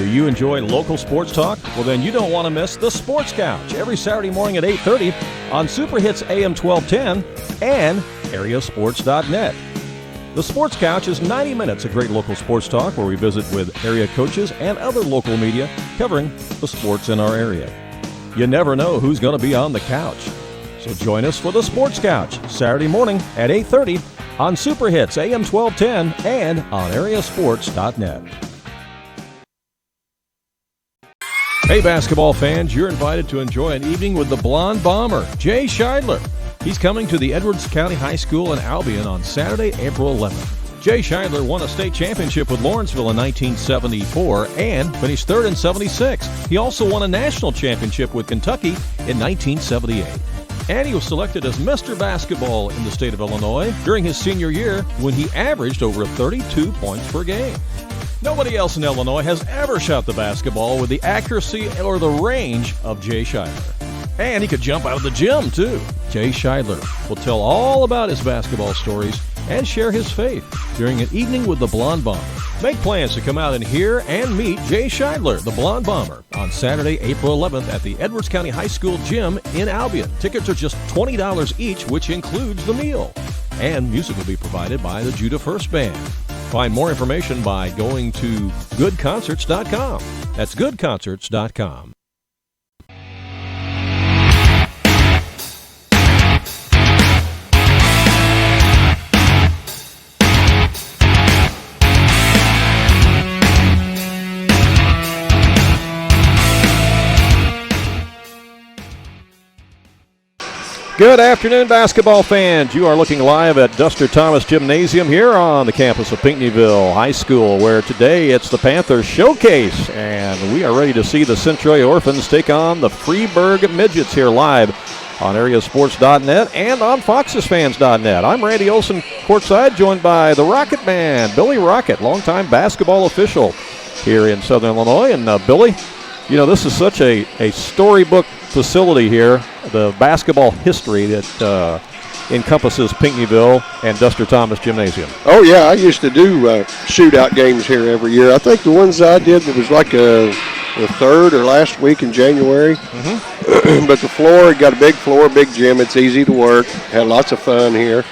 Do you enjoy local sports talk? Well, then you don't want to miss the Sports Couch every Saturday morning at 8:30 on Super Hits AM 1210 and AreaSports.net. The Sports Couch is 90 minutes of great local sports talk where we visit with area coaches and other local media covering the sports in our area. You never know who's going to be on the couch. So join us for the Sports Couch Saturday morning at 8:30 on Super Hits AM 1210 and on AreaSports.net. Hey basketball fans, you're invited to enjoy an evening with the Blonde Bomber, Jay Scheidler. He's coming to the Edwards County High School in Albion on Saturday, April 11th. Jay Scheidler won a state championship with Lawrenceville in 1974 and finished third in 76. He also won a national championship with Kentucky in 1978. And he was selected as Mr. Basketball in the state of Illinois during his senior year when he averaged over 32 points per game. Nobody else in Illinois has ever shot the basketball with the accuracy or the range of Jay Scheidler. And he could jump out of the gym, too. Jay Scheidler will tell all about his basketball stories and share his faith during an evening with the Blonde Bomber. Make plans to come out and hear and meet Jay Scheidler, the Blonde Bomber, on Saturday, April 11th at the Edwards County High School Gym in Albion. Tickets are just $20 each, which includes the meal. And music will be provided by the Judah First Band. Find more information by going to goodconcerts.com. That's goodconcerts.com. Good afternoon, basketball fans. You are looking live at Duster Thomas Gymnasium here on the campus of Pinckneyville High School, where today it's the Panther Showcase, and we are ready to see the Centralia Orphans take on the Freeburg Midgets here live on AreaSports.net and on FoxesFans.net. I'm Randy Olson, courtside, joined by the Rockett man, Billy Rockett, longtime basketball official here in Southern Illinois. And Billy, you know, this is such a storybook facility here, the basketball history that encompasses Pinckneyville and Duster Thomas Gymnasium. Oh, yeah, I used to do shootout games here every year. I think the ones I did, it was like the third or last week in January. Mm-hmm. But the floor, got a big floor, big gym. It's easy to work. Had lots of fun here.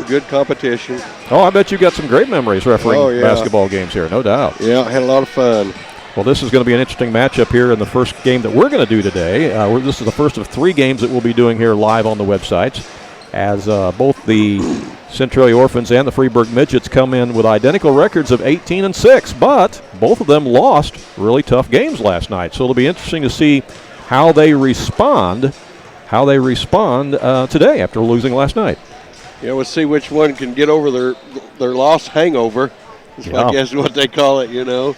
Good competition. Oh, I bet you got some great memories refereeing basketball games here, no doubt. Yeah, I had a lot of fun. Well, this is going to be an interesting matchup here in the first game that we're going to do today. This is the first of three games that we'll be doing here live on the websites, as both the Centralia Orphans and the Freeburg Midgets come in with identical records of 18-6, but both of them lost really tough games last night. So it'll be interesting to see how they respond today after losing last night. Yeah, we'll see which one can get over their loss hangover. I guess what they call it, you know.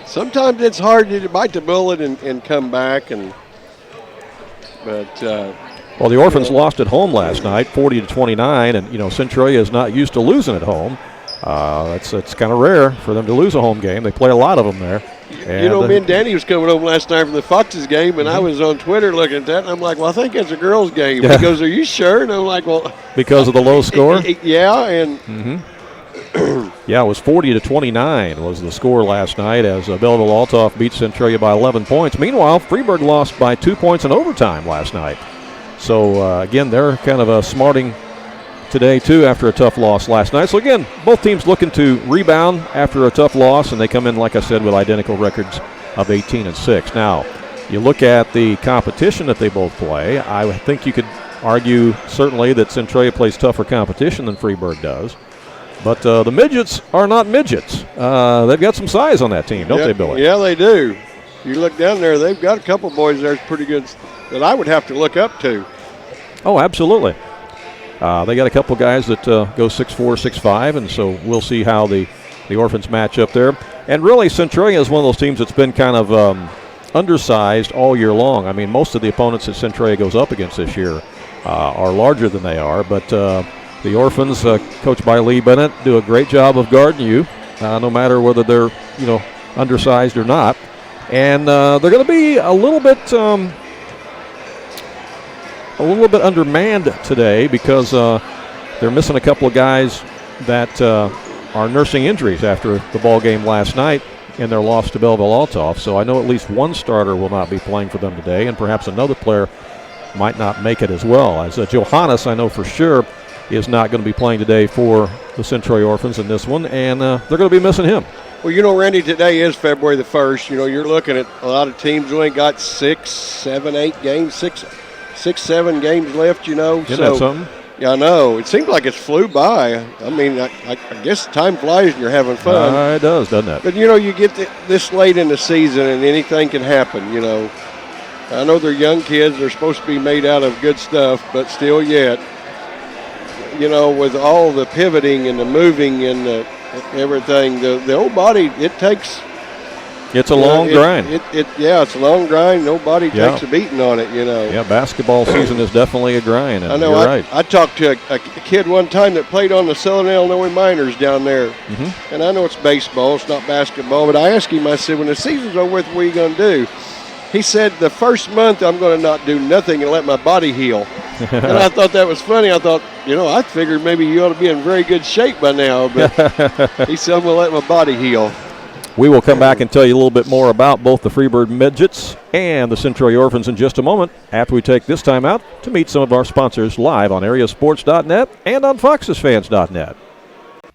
Sometimes it's hard to bite the bullet and come back, but the Orphans lost at home last night, 40-29, and Centralia is not used to losing at home. It's kind of rare for them to lose a home game. They play a lot of them there. And, me and Danny was coming home last night from the Foxes game, and I was on Twitter looking at that, and I'm like, well, I think that's a girls' game. Yeah. He goes, are you sure? And I'm like, well, because of the low score. Yeah, and. Mm-hmm. Yeah, it was 40-29 was the score last night as Belleville-Altoff beat Centralia by 11 points. Meanwhile, Freeburg lost by 2 points in overtime last night. So, again, they're kind of smarting today, too, after a tough loss last night. So, again, both teams looking to rebound after a tough loss, and they come in, like I said, with identical records of 18-6. Now, you look at the competition that they both play. I think you could argue, certainly, that Centralia plays tougher competition than Freeburg does. But the Midgets are not midgets. They've got some size on that team, don't they, Billy? Yeah, they do. You look down there, they've got a couple boys there pretty good that I would have to look up to. Oh, absolutely. They got a couple guys that go 6'4", 6'5", and so we'll see how the Orphans match up there. And really, Centralia is one of those teams that's been kind of undersized all year long. I mean, most of the opponents that Centralia goes up against this year are larger than they are, but the Orphans, coached by Lee Bennett, do a great job of guarding you, no matter whether they're, undersized or not. And they're going to be a little bit undermanned today because they're missing a couple of guys that are nursing injuries after the ball game last night. in their loss to Belleville-Altoff. So I know at least one starter will not be playing for them today, and perhaps another player might not make it as well. As Johannes, I know for sure, is not going to be playing today for the Centralia Orphans in this one, and they're going to be missing him. Well, Randy, today is February the 1st. You're looking at a lot of teams who ain't got 6, 7, 8 games, 6, 7 games left, Isn't that something? Yeah, I know. It seems like it's flew by. I mean, I guess time flies and you're having fun. It does, doesn't it? But, you get this late in the season and anything can happen, I know they're young kids. They're supposed to be made out of good stuff, but still yet, with all the pivoting and the moving and everything, the old body, it takes. It's a long grind. It's a long grind. Nobody takes a beating on it, Yeah, basketball season is definitely a grind. And I know. You're right. I talked to a kid one time that played on the Southern Illinois Miners down there. Mm-hmm. And I know it's baseball, it's not basketball, but I asked him, I said, when the season's over with, what are you going to do? He said, the first month I'm going to not do nothing and let my body heal. And I thought that was funny. I thought, I figured maybe you ought to be in very good shape by now. But he said, I'm going to let my body heal. We will come back and tell you a little bit more about both the Freeburg Midgets and the Centralia Orphans in just a moment after we take this time out to meet some of our sponsors live on AreaSports.net and on FoxesFans.net.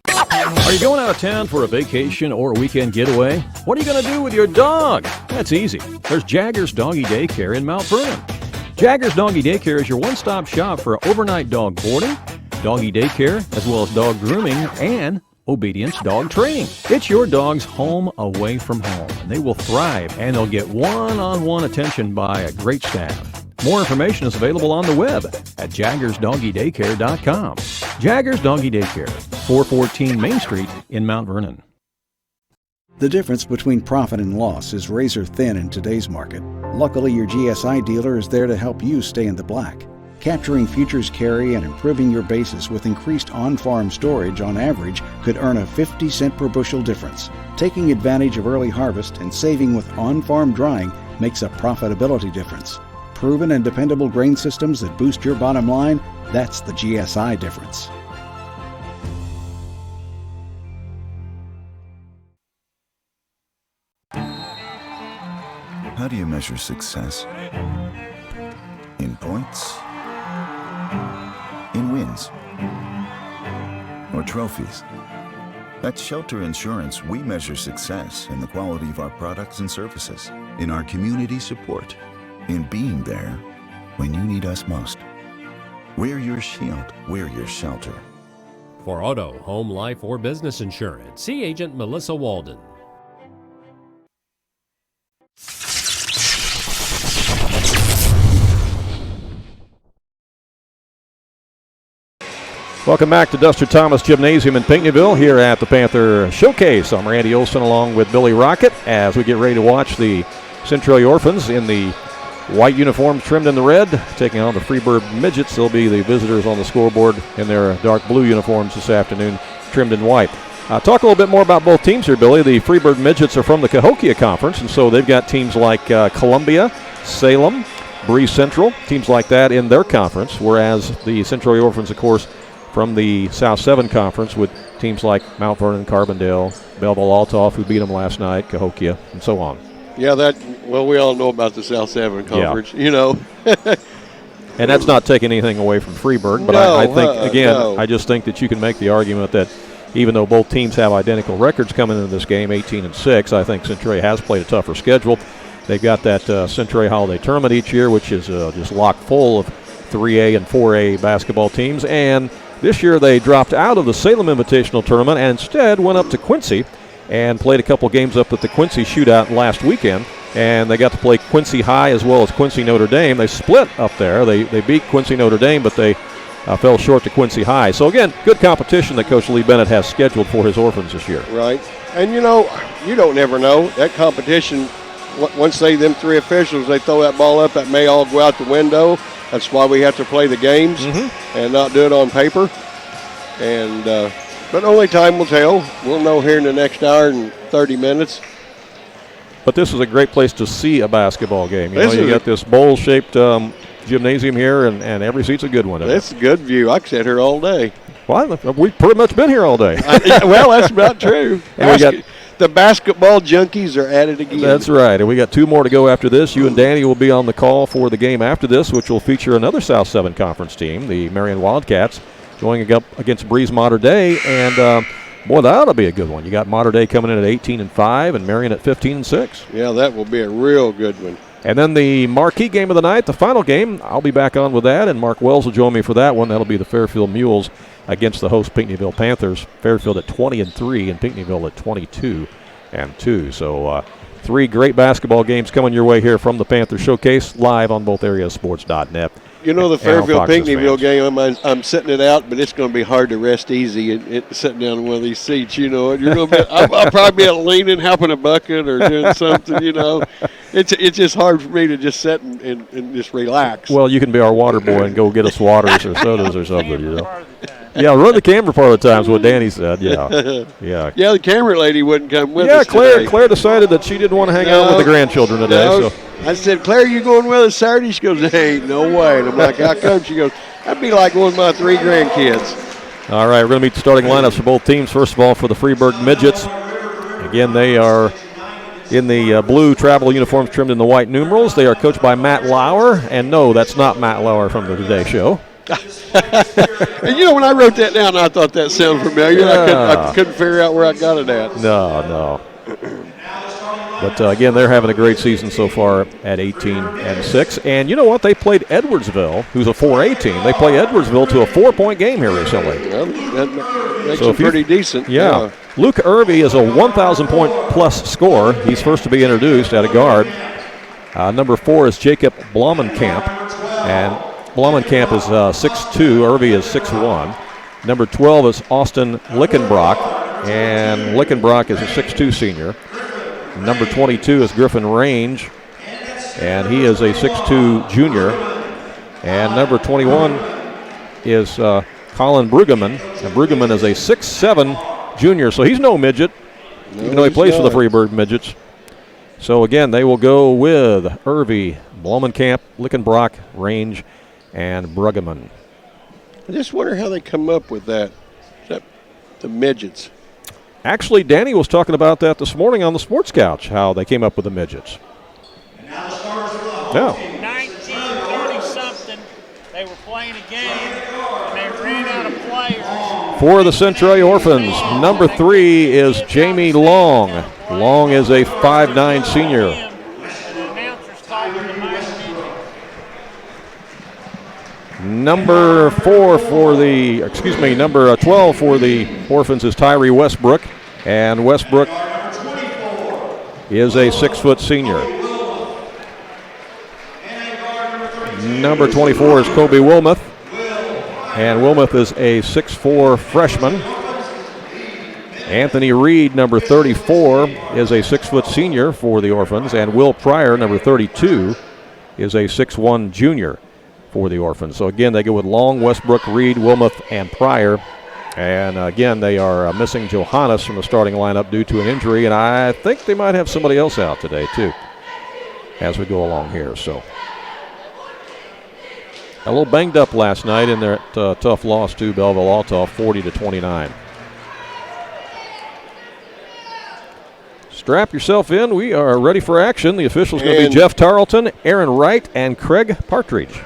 Are you going out of town for a vacation or a weekend getaway? What are you going to do with your dog? That's easy. There's Jaggers Doggy Daycare in Mount Vernon. Jaggers Doggy Daycare is your one-stop shop for overnight dog boarding, doggy daycare, as well as dog grooming and obedience dog training. It's your dog's home away from home, and they will thrive, and they'll get one-on-one attention by a great staff. More information is available on the web at jaggersdoggydaycare.com. Jaggers Doggy Daycare, 414 Main Street in Mount Vernon. The difference between profit and loss is razor thin in today's market. Luckily, your GSI dealer is there to help you stay in the black. Capturing futures carry and improving your basis with increased on-farm storage on average could earn a 50-cent per bushel difference. Taking advantage of early harvest and saving with on-farm drying makes a profitability difference. Proven and dependable grain systems that boost your bottom line, that's the GSI difference. How do you measure success? In points? In wins? Or trophies? At Shelter Insurance, we measure success in the quality of our products and services, in our community support, in being there when you need us most. We're your shield, we're your shelter. For auto, home, life, or business insurance, see Agent Melissa Walden. Welcome back to Duster Thomas Gymnasium in Pinckneyville here at the Panther Showcase. I'm Randy Olson along with Billy Rockett as we get ready to watch the Centralia Orphans in the white uniforms trimmed in the red, taking on the Freeburg Midgets. They'll be the visitors on the scoreboard in their dark blue uniforms this afternoon, trimmed in white. Talk a little bit more about both teams here, Billy. The Freeburg Midgets are from the Cahokia Conference, and so they've got teams like Columbia, Salem, Bree Central, teams like that in their conference, whereas the Centralia Orphans, of course, from the South 7 Conference with teams like Mount Vernon, Carbondale, Belleville-Altoff, who beat them last night, Cahokia, and so on. Yeah, we all know about the South 7 Conference, And that's not taking anything away from Freeburg, but I think, I just think that you can make the argument that even though both teams have identical records coming into this game, 18-6, I think Centralia has played a tougher schedule. They've got that Centralia Holiday Tournament each year, which is just locked full of 3A and 4A basketball teams, and this year they dropped out of the Salem Invitational Tournament and instead went up to Quincy and played a couple games up at the Quincy Shootout last weekend. And they got to play Quincy High as well as Quincy Notre Dame. They split up there. They beat Quincy Notre Dame, but they fell short to Quincy High. So, again, good competition that Coach Lee Bennett has scheduled for his Orphans this year. Right. And, you don't never know. That competition, once them three officials, they throw that ball up, that may all go out the window. That's why we have to play the games and not do it on paper. And but only time will tell. We'll know here in the next hour and 30 minutes. But this is a great place to see a basketball game. You got this bowl-shaped gymnasium here, and every seat's a good one. It's a good view. I could sit here all day. Well, we've pretty much been here all day. Well, that's about true. The basketball junkies are at it again. That's right. And we got 2 more to go after this. You and Danny will be on the call for the game after this, which will feature another South 7 Conference team, the Marion Wildcats, going up against Breeze Mater Dei. And, boy, that'll be a good one. You got Mater Dei coming in at 18-5 and Marion at 15-6. Yeah, that will be a real good one. And then the marquee game of the night, the final game, I'll be back on with that, and Mark Wells will join me for that one. That'll be the Fairfield Mules against the host Pinckneyville Panthers. Fairfield at 20-3 and Pinckneyville at 22-2. So 3 great basketball games coming your way here from the Panther Showcase, live on both AreaSports.net. You know, the Fairfield-Pinckneyville game, I'm sitting it out, but it's going to be hard to rest easy and sitting down in one of these seats. You know, you're going to be, I'll probably be leaning, helping a bucket or doing something. You know, it's just hard for me to just sit and just relax. Well, you can be our water boy and go get us waters or sodas or something. You know. Yeah, run the camera part of the time is what Danny said. Yeah. Yeah, the camera lady wouldn't come with Yeah, us today. Claire decided that she didn't want to hang out with the grandchildren today. No. So I said, Claire, you going with us Saturday? She goes, hey, no way. And I'm like, how come? She goes, that'd be like one of my 3 grandkids. all right, we're going to meet the starting lineups for both teams. First of all, for the Freeburg Midgets. Again, they are in the blue travel uniforms trimmed in the white numerals. They are coached by Matt Lauer. And no, that's not Matt Lauer from the Today Show. And you know, when I wrote that down, I thought that sounded familiar. Yeah. I couldn't figure out where I got it at. No. But, again, they're having a great season so far at 18-6. And you know what? They played Edwardsville, who's a 4A team. They play Edwardsville to a 4-point game here recently. Well, that makes them pretty decent. Yeah. Luke Irby is a 1,000-point-plus scorer. He's first to be introduced at a guard. Number 4 is Jacob Blommenkamp. And Blommenkamp is 6'2". Irby is 6'1". Number 12 is Austin Lickenbrock. And Lickenbrock is a 6'2" senior. Number 22 is Griffin Range, and he is a 6'2" junior. And number 21 is Colin Brueggemann, and Brueggemann is a 6'7" junior, so he's no midget, even though he plays for the Freeburg Midgets. So again, they will go with Irby, Blommenkamp, Lickenbrock, Range, and Brueggemann. I just wonder how they come up with that the midgets. Actually, Danny was talking about that this morning on the Sports Couch, how they came up with the midgets. Yeah. 1930-something, they were playing a game, and they ran out of players. For the Centralia Orphans, number 3 is Jamie Long. Long is a 5'9" senior. And the announcers called him the minor midget. Number 12 for the Orphans is Tyree Westbrook, and Westbrook is a 6' senior. Number 24 is Kobe Wilmoth, and Wilmoth is a 6'4" freshman. Anthony Reed, number 34, is a 6' senior for the Orphans, and Will Pryor, number 32, is a 6'1" junior for the Orphans. So again, they go with Long, Westbrook, Reed, Wilmoth, and Pryor. And again, they are missing Johannes from the starting lineup due to an injury, and I think they might have somebody else out today too as we go along here. So a little banged up last night in their tough loss to Belleville-Altough, 40-29. Strap yourself in. We are ready for action. The officials going to be Jeff Tarleton, Aaron Wright, and Craig Partridge.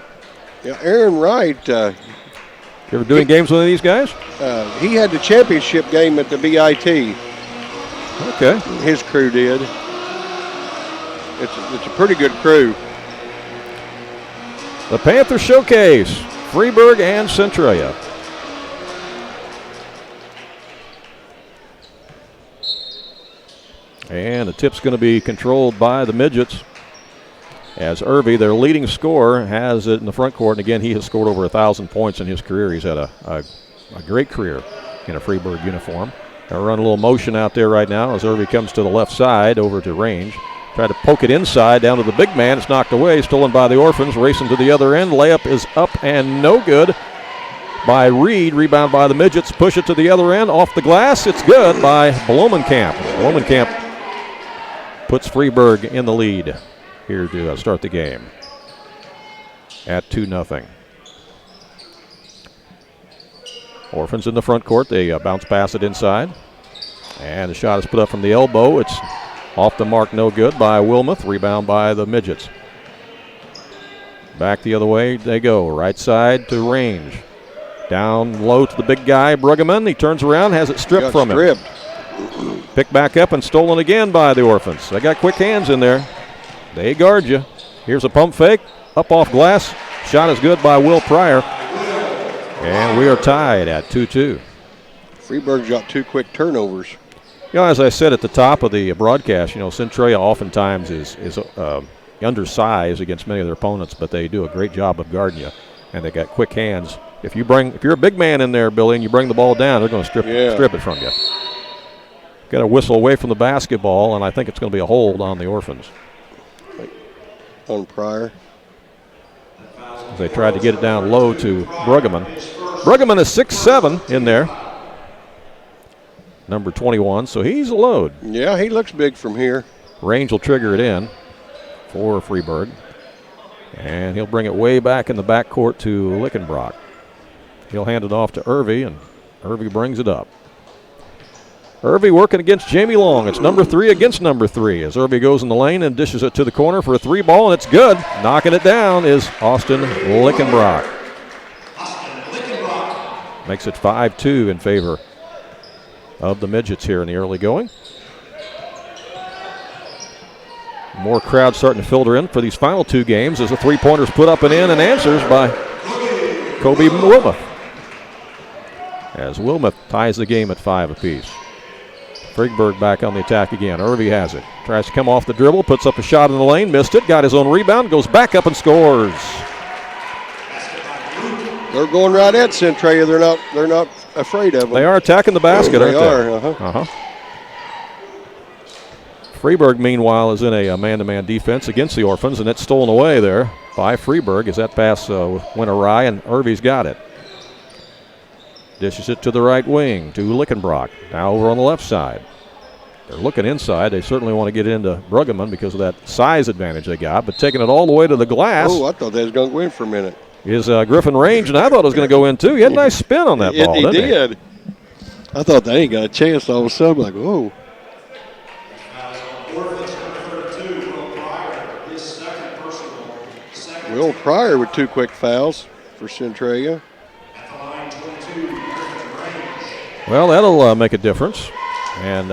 Yeah, Aaron Wright. You ever doing games with any of these guys? He had the championship game at the BIT. Okay. His crew did. It's a pretty good crew. The Panther Showcase, Freeburg and Centralia. And the tip's going to be controlled by the Midgets, as Irby, their leading scorer, has it in the front court. And again, he has scored over 1,000 points in his career. He's had a great career in a Freeburg uniform. They'll run a little motion out there right now as Irby comes to the left side over to Range. Try to poke it inside down to the big man. It's knocked away, stolen by the Orphans. Racing to the other end. Layup is up and no good by Reed. Rebound by the Midgets. Push it to the other end. Off the glass. It's good by Blommenkamp. Blommenkamp puts Freeburg in the lead here to start the game at 2-0. Orphans in the front court. They bounce pass it inside. And the shot is put up from the elbow. It's off the mark, no good by Wilmoth. Rebound by the Midgets. Back the other way they go. Right side to Range. Down low to the big guy, Bruggeman. He turns around, has it stripped from him. Picked back up and stolen again by the Orphans. They got quick hands in there. They guard you. Here's a pump fake. Up off glass. Shot is good by Will Pryor. And we are tied at 2-2. Freeburg's got 2 quick turnovers. You know, as I said at the top of the broadcast, you know, Centralia oftentimes is undersized against many of their opponents, but they do a great job of guarding you, and they got quick hands. If you're a big man in there, Billy, and you bring the ball down, they're going to strip it from you. Got a whistle away from the basketball, and I think it's going to be a hold on the Orphans. On Pryor. As they tried to get it down low to Bruggeman. Bruggeman is 6'7" in there. Number 21, so he's a load. Yeah, he looks big from here. Range will trigger it in for Freeburg. And he'll bring it way back in the backcourt to Lickenbrock. He'll hand it off to Irvy, and Irvy brings it up. Irvy working against Jamie Long. It's number 3 against number 3 as Irvy goes in the lane and dishes it to the corner for a 3 ball, and it's good. Knocking it down is Austin Lickenbrock. Makes it 5-2 in favor of the Midgets here in the early going. More crowd starting to filter in for these final 2 games as the 3-pointers put up and in, and answers by Kobe Wilmoth. As Wilmoth ties the game at 5 apiece. Freeburg back on the attack again. Irvy has it. Tries to come off the dribble, puts up a shot in the lane, missed it, got his own rebound, goes back up and scores. They're going right at Centralia. They're not afraid of them. They are attacking the basket, aren't they? They are. Freeburg, meanwhile, is in a man-to-man defense against the Orphans, and it's stolen away there by Freeburg as that pass went awry, and Irvy's got it. Dishes it to the right wing to Lickenbrock. Now over on the left side. They're looking inside. They certainly want to get into Bruggeman because of that size advantage they got, but taking it all the way to the glass. Oh, I thought they was going to go in for a minute. Is Griffin Range, and I thought it was going to go in too. He had a nice spin on that ball, didn't he? He did. I thought they ain't got a chance. All of a sudden, like, whoa. Will Pryor with 2 quick fouls for Centralia. Well, that'll make a difference. And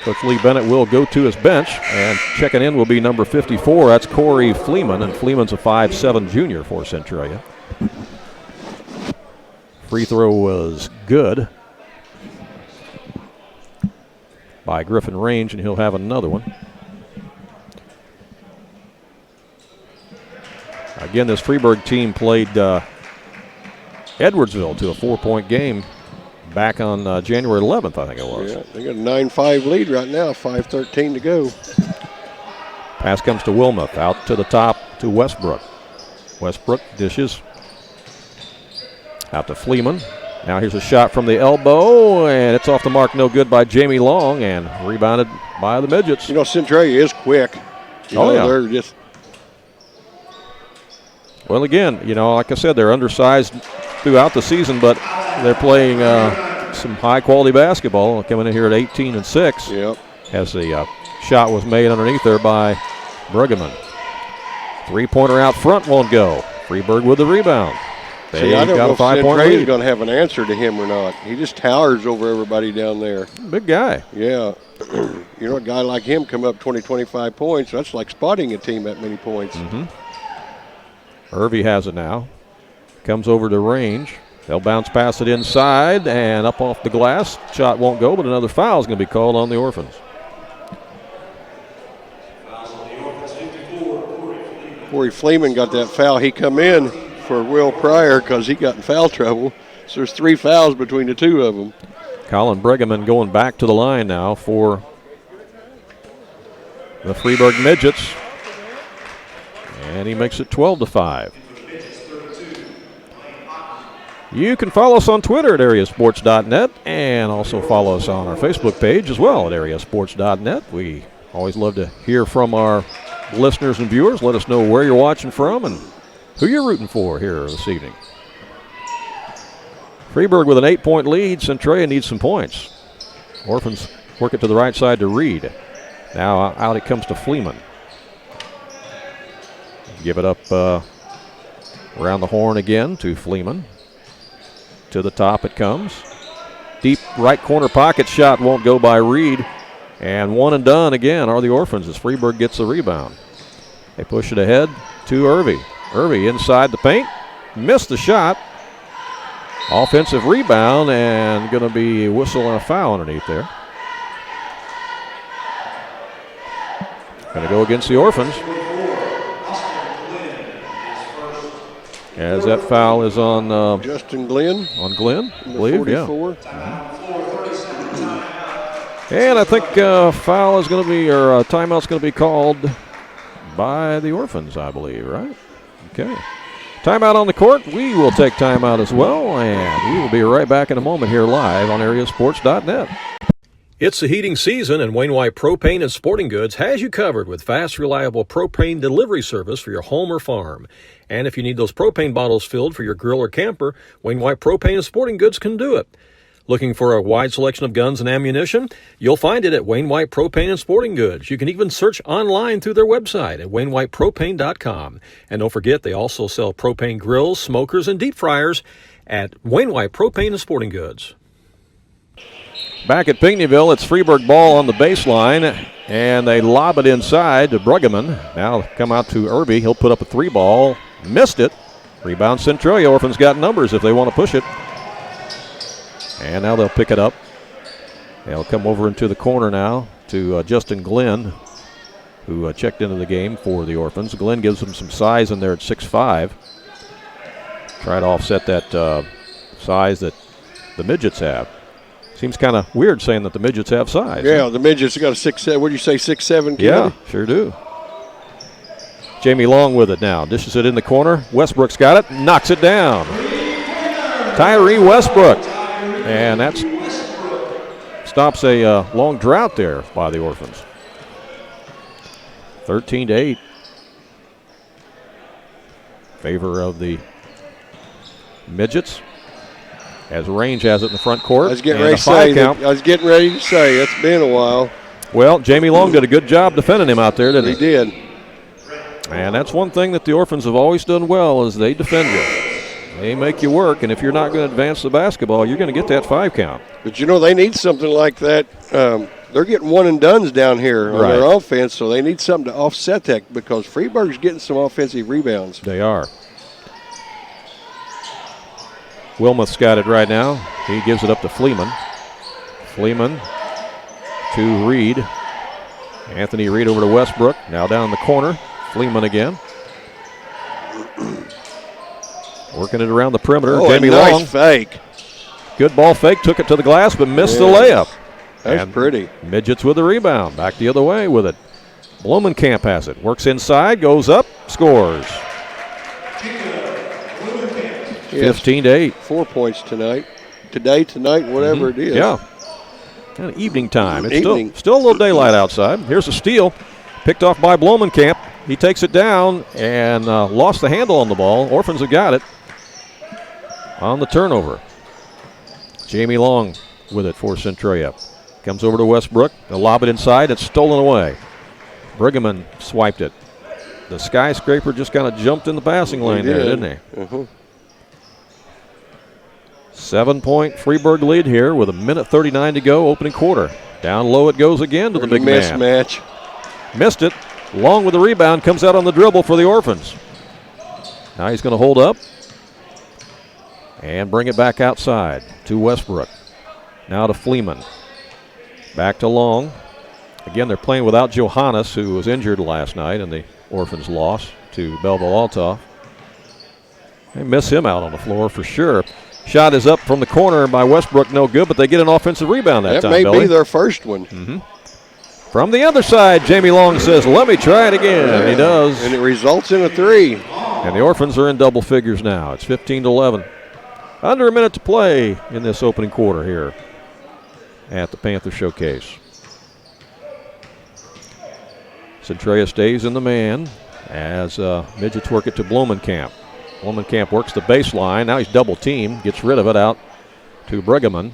Coach Lee Bennett will go to his bench, and checking in will be number 54. That's Corey Fleeman, and Fleeman's a 5'7" junior for Centralia. Free throw was good by Griffin Range, and he'll have another one. Again, this Freeburg team played Edwardsville to a 4-point game back on January 11th, I think it was. Yeah, they got a 9-5 lead right now, 5:13 to go. Pass comes to Wilmoth, out to the top to Westbrook. Westbrook dishes out to Fleeman. Now here's a shot from the elbow, and it's off the mark, no good by Jamie Long, and rebounded by the Midgets. You know, Centralia is quick. They're just... Well, again, you know, like I said, they're undersized throughout the season, but they're playing some high-quality basketball, coming in here at 18-6. Yep. As the shot was made underneath there by Bruggeman. 3-pointer out front won't go. Freeburg with the rebound. They I don't got know a if 5-point Centralia's lead. going to have an answer to him or not. He just towers over everybody down there. Big guy. Yeah. You know, a guy like him come up 20, 25 points, that's like spotting a team that many points. Mm-hmm. Irvy has it now. Comes over to Range. They'll bounce past it inside and up off the glass. Shot won't go, but another foul is going to be called on the Orphans. Corey Fleeman got that foul. He come in for Will Pryor because he got in foul trouble. So there's 3 fouls between the 2 of them. Colin Bruggeman going back to the line now for the Freeburg Midgets. And he makes it 12-5. You can follow us on Twitter at AreaSports.net and also follow us on our Facebook page as well at AreaSports.net. We always love to hear from our listeners and viewers. Let us know where you're watching from and who you're rooting for here this evening. Freeburg with an 8-point lead. Centralia needs some points. Orphans work it to the right side to Reed. Now out it comes to Fleeman. Give it up around the horn again to Fleeman. To the top it comes. Deep right corner pocket shot won't go by Reed. And one and done again are the Orphans as Freeburg gets the rebound. They push it ahead to Irby. Irby inside the paint. Missed the shot. Offensive rebound and going to be a whistle and a foul underneath there. Going to go against the Orphans. As that foul is on Justin Glenn. On Glenn, I believe, 44. yeah. And I think foul is going to be, or a timeout's going to be called by the Orphans, I believe, right? Okay. Timeout on the court. We will take timeout as well, and we will be right back in a moment here live on AreaSports.net. It's the heating season, and Wainwright Propane and Sporting Goods has you covered with fast, reliable propane delivery service for your home or farm. And if you need those propane bottles filled for your grill or camper, Wainwright Propane and Sporting Goods can do it. Looking for a wide selection of guns and ammunition? You'll find it at Wainwright Propane and Sporting Goods. You can even search online through their website at wainwrightpropane.com. And don't forget, they also sell propane grills, smokers, and deep fryers at Wainwright Propane and Sporting Goods. Back at Pinckneyville, it's Freeburg ball on the baseline, and they lob it inside to Bruggeman. Now come out to Irby. He'll put up a 3-ball. Missed it. Rebound Centralia. Orphans got numbers if they want to push it. And now they'll pick it up. They'll come over into the corner now to Justin Glenn, who checked into the game for the Orphans. Glenn gives them some size in there at 6'5". Try to offset that size that the Midgets have. Seems kind of weird saying that the Midgets have size. Yeah, the Midgets got a 6'7". What do you say, 6'7"? Yeah, sure do. Jamie Long with it now. Dishes it in the corner. Westbrook's got it. Knocks it down. Tyree Westbrook. And that stops a long drought there by the Orphans. 13-8. Favor of the Midgets. As Range has it in the front court. I was getting ready to say it's been a while. Well, Jamie Long did a good job defending him out there, didn't he? He did. And that's one thing that the Orphans have always done well is they defend you. They make you work, and if you're not going to advance the basketball, you're going to get that 5 count. But, they need something like that. They're getting one-and-dones down here on their offense, so they need something to offset that because Freeburg's getting some offensive rebounds. They are. Wilmoth's got it right now. He gives it up to Fleeman. Fleeman to Reed. Anthony Reed over to Westbrook. Now down in the corner. Fleeman again. Working it around the perimeter. Jamie nice Long. Fake. Good ball fake. Took it to the glass, but missed the layup. That's pretty. Midgets with the rebound. Back the other way with it. Blumenkamp has it. Works inside. Goes up. Scores. 15-8. 4 points tonight. Tonight, whatever it is. Yeah. Kind of evening time. It's still a little daylight outside. Here's a steal. Picked off by Blumenkamp. He takes it down and lost the handle on the ball. Orphans have got it on the turnover. Jamie Long with it for Centralia. Comes over to Westbrook. They'll lob it inside. It's stolen away. Bruggeman swiped it. The skyscraper just kind of jumped in the passing lane there, didn't he? Uh-huh. 7-point Freeburg lead here with 1:39 to go, opening quarter. Down low it goes again to the big man. Mismatch. Missed it. Long with the rebound, comes out on the dribble for the Orphans. Now he's going to hold up and bring it back outside to Westbrook. Now to Fleeman. Back to Long. Again, they're playing without Johannes, who was injured last night in the Orphans' loss to Belleville-Altoff. They miss him out on the floor for sure. Shot is up from the corner by Westbrook, no good, but they get an offensive rebound that time, That may be their first one. Mm-hmm. From the other side, Jamie Long says, let me try it again. And he does. And it results in a 3. And the Orphans are in double figures now. It's 15-11. Under a minute to play in this opening quarter here at the Panther Showcase. Centralia stays in the man as Midgets work it to Blumenkamp. Blumenkamp works the baseline. Now he's double teamed, gets rid of it out to Brigham.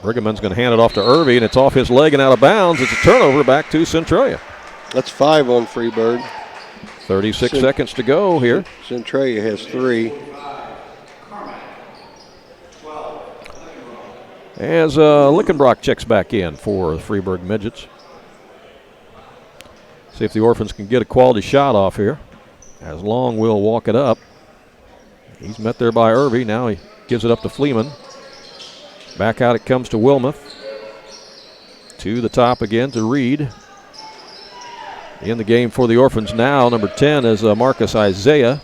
Brigham's going to hand it off to Irby, and it's off his leg and out of bounds. It's a turnover back to Centralia. That's 5 on Freeburg. 36 seconds to go here. Centralia has 3. As Lickenbrock checks back in for the Freeburg Midgets. See if the Orphans can get a quality shot off here. As Long will walk it up. He's met there by Irby. Now he gives it up to Fleeman. Back out it comes to Wilmoth. To the top again to Reed. In the game for the Orphans now, number 10 is Marcus Isaiah.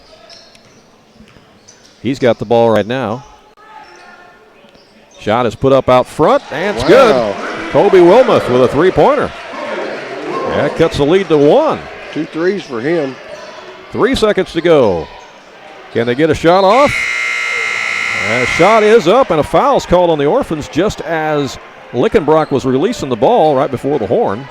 He's got the ball right now. Shot is put up out front, and it's good. Kobe Wilmoth with a 3-pointer. That cuts the lead to 1. 2 threes for him. 3 seconds to go. Can they get a shot off? A shot is up, and a foul's called on the Orphans just as Lickenbrock was releasing the ball right before the horn.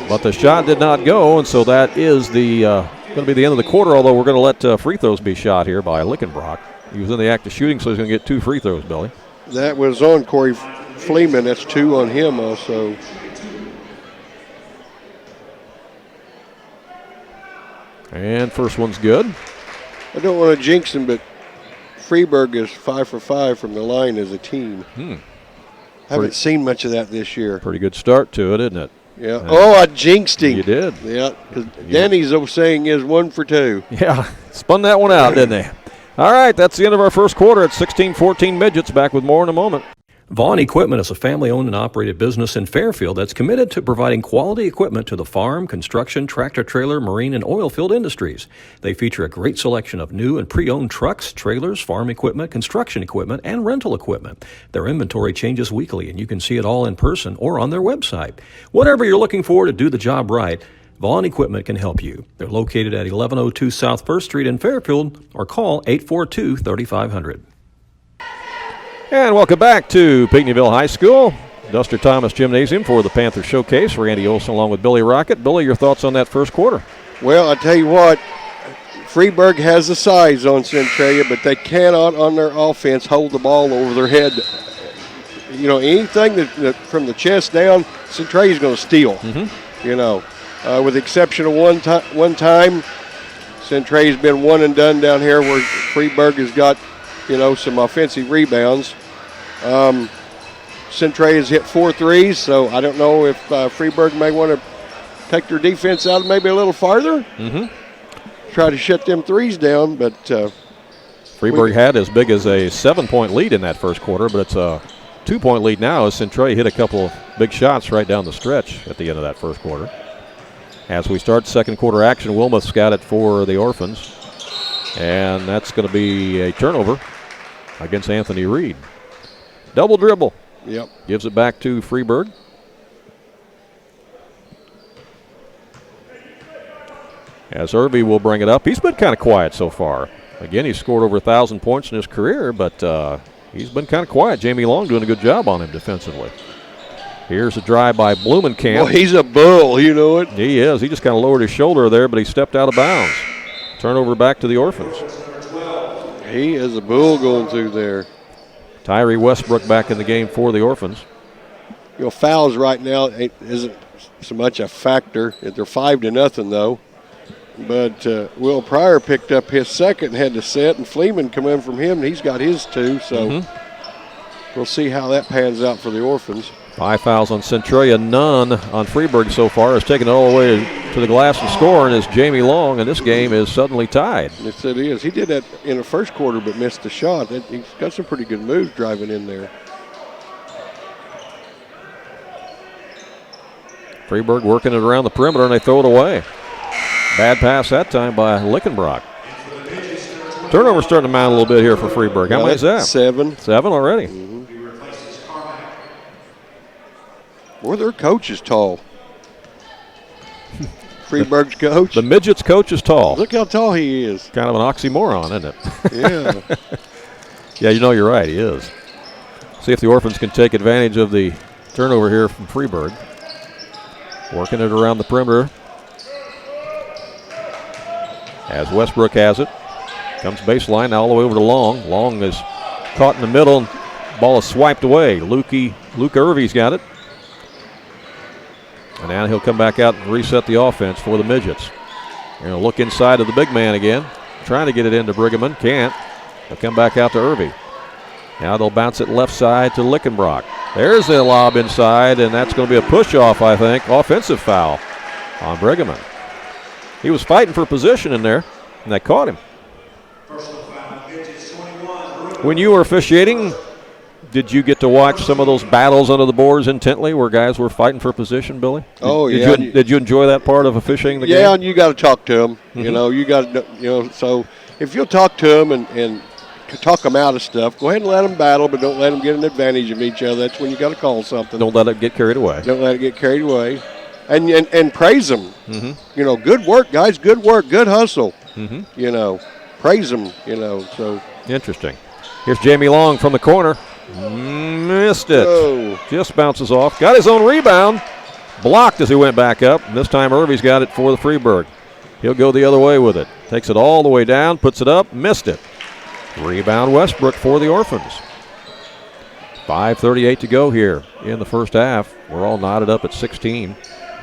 But the shot did not go, and so that is going to be the end of the quarter, although we're going to let free throws be shot here by Lickenbrock. He was in the act of shooting, so he's going to get 2 free throws, Billy. That was on Corey Fleeman. That's 2 on him also. And first one's good. I don't want to jinx him, but Freeburg is 5 for 5 from the line as a team. Haven't seen much of that this year. Pretty good start to it, isn't it? Yeah. I jinxed him. You did. Yeah, because Danny's saying is 1 for 2. Yeah, spun that one out, didn't they? All right, that's the end of our first quarter at 16-14 Midgets. Back with more in a moment. Vaughn Equipment is a family-owned and operated business in Fairfield that's committed to providing quality equipment to the farm, construction, tractor-trailer, marine, and oil field industries. They feature a great selection of new and pre-owned trucks, trailers, farm equipment, construction equipment, and rental equipment. Their inventory changes weekly, and you can see it all in person or on their website. Whatever you're looking for to do the job right, Vaughn Equipment can help you. They're located at 1102 South 1st Street in Fairfield, or call 842-3500. And welcome back to Pinckneyville High School, Duster Thomas Gymnasium for the Panther Showcase. Randy Olson along with Billy Rockett. Billy, your thoughts on that first quarter? Well, I tell you what, Freeburg has the size on Centralia, but they cannot on their offense hold the ball over their head. You know, anything that from the chest down, Centralia's going to steal. You know. With the exception of one time, Centralia's been one and done down here where Freeburg has got, some offensive rebounds. Centralia's hit 4 threes, so I don't know if Freeburg may want to take their defense out maybe a little farther. Try to shut them threes down, but Freeburg had as big as a 7-point lead in that first quarter, but it's a 2-point lead now as Centralia hit a couple of big shots right down the stretch at the end of that first quarter. As we start second quarter action, Wilmoth's got it for the Orphans. And that's going to be a turnover against Anthony Reed. Double dribble. Yep. Gives it back to Freeburg. As Irby will bring it up. He's been kind of quiet so far. Again, he's scored over 1,000 points in his career, but he's been kind of quiet. Jamie Long doing a good job on him defensively. Here's a drive by Blumenkamp. Well, he's a bull, you know it. He is. He just kind of lowered his shoulder there, but he stepped out of bounds. Turnover back to the Orphans. He is a bull going through there. Tyree Westbrook back in the game for the Orphans. Fouls right now isn't so much a factor. They're 5-0 though. But Will Pryor picked up his second and had to set, and Fleeman come in from him, and he's got his 2. So we'll see how that pans out for the Orphans. 5 fouls on Centralia, none on Freeburg so far. Has taken it all the way to the glass and scoring is Jamie Long, and this game is suddenly tied. Yes, it is. He did that in the first quarter but missed the shot. He's got some pretty good moves driving in there. Freeburg working it around the perimeter, and they throw it away. Bad pass that time by Lickenbrock. Turnover starting to mount a little bit here for Freeburg. How many is that? 7. 7 already. Well, their coach is tall. Freeburg's coach. The Midgets coach is tall. Look how tall he is. Kind of an oxymoron, isn't it? Yeah. Yeah, you're right, he is. See if the Orphans can take advantage of the turnover here from Freeburg. Working it around the perimeter. As Westbrook has it. Comes baseline all the way over to Long. Long is caught in the middle, and ball is swiped away. Luke Irvy's got it. And now he'll come back out and reset the offense for the Midgets. They're going to look inside of the big man again. Trying to get it into Brigham. Can't. They'll come back out to Irvy. Now they'll bounce it left side to Lickenbrock. There's the lob inside, and that's going to be a push-off, I think. Offensive foul on Brigham. He was fighting for position in there, and they caught him. When you were officiating, did you get to watch some of those battles under the boards intently where guys were fighting for position, Billy? Did you enjoy that part of officiating the game? Yeah, and you got to talk to them. You know, you got to, so if you'll talk to them and talk them out of stuff, go ahead and let them battle, but don't let them get an advantage of each other. That's when you got to call something. Don't let it get carried away. Don't let it get carried away. And praise them. You know, good work, guys, good work, good hustle. You know, praise them, you know, so. Interesting. Here's Jamie Long from the corner. Missed it. Oh. Just bounces off. Got his own rebound. Blocked as he went back up. And this time Irvy's got it for the Freeburg. He'll go the other way with it. Takes it all the way down, puts it up, missed it. Rebound Westbrook for the Orphans. 5:38 to go here in the first half. We're all knotted up at 16.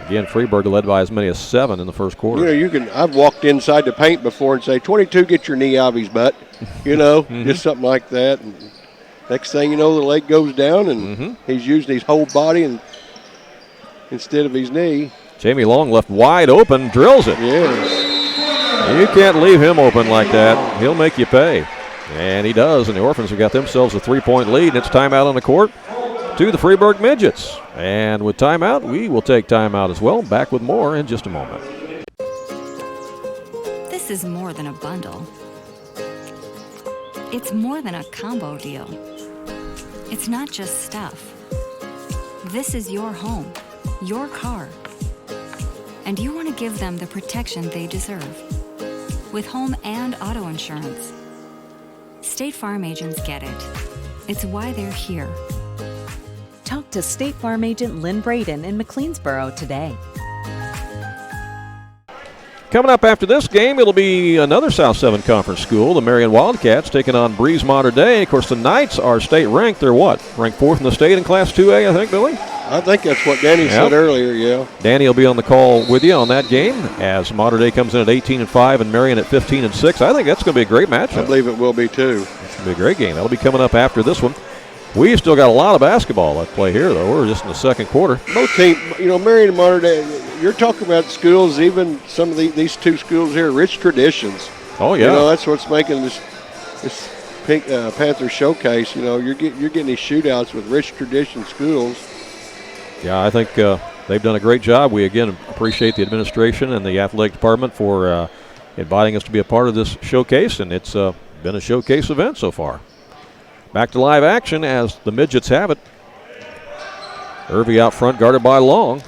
Again, Freeburg led by as many as 7 in the first quarter. You know, I've walked inside the paint before and say, 22, get your knee out of his butt. You know, just something like that. And next thing you know, the leg goes down, and he's using his whole body instead of his knee. Jamie Long left wide open, drills it. Yes. You can't leave him open like that. He'll make you pay. And he does, and the Orphans have got themselves a 3-point lead, and it's timeout on the court to the Freeburg Midgets. And with timeout, we will take timeout as well. Back with more in just a moment. This is more than a bundle. It's more than a combo deal. It's not just stuff. This is your home, your car. And you want to give them the protection they deserve with home and auto insurance. State Farm agents get it. It's why they're here. Talk to State Farm agent Lynn Braden in McLeansboro today. Coming up after this game, it'll be another South 7 Conference school, the Marion Wildcats, taking on Breeze Mater Dei. Of course, the Knights are state ranked. They're what? Ranked 4th in the state in Class 2A, I think, Billy? I think that's what Danny said earlier, yeah. Danny will be on the call with you on that game as Mater Dei comes in at 18-5 and Marion at 15-6. I think that's going to be a great matchup. I believe it will be, too. It's going to be a great game. That'll be coming up after this one. We've still got a lot of basketball left to play here, though. We're just in the second quarter. Both teams, you know, Marion and Mater Dei, you're talking about schools, even some of these two schools here, rich traditions. Oh, yeah. You know, that's what's making this Panther showcase. You know, you're getting these shootouts with rich tradition schools. Yeah, I think they've done a great job. We, again, appreciate the administration and the athletic department for inviting us to be a part of this showcase, and it's been a showcase event so far. Back to live action as the Midgets have it. Irvy out front, guarded by Long.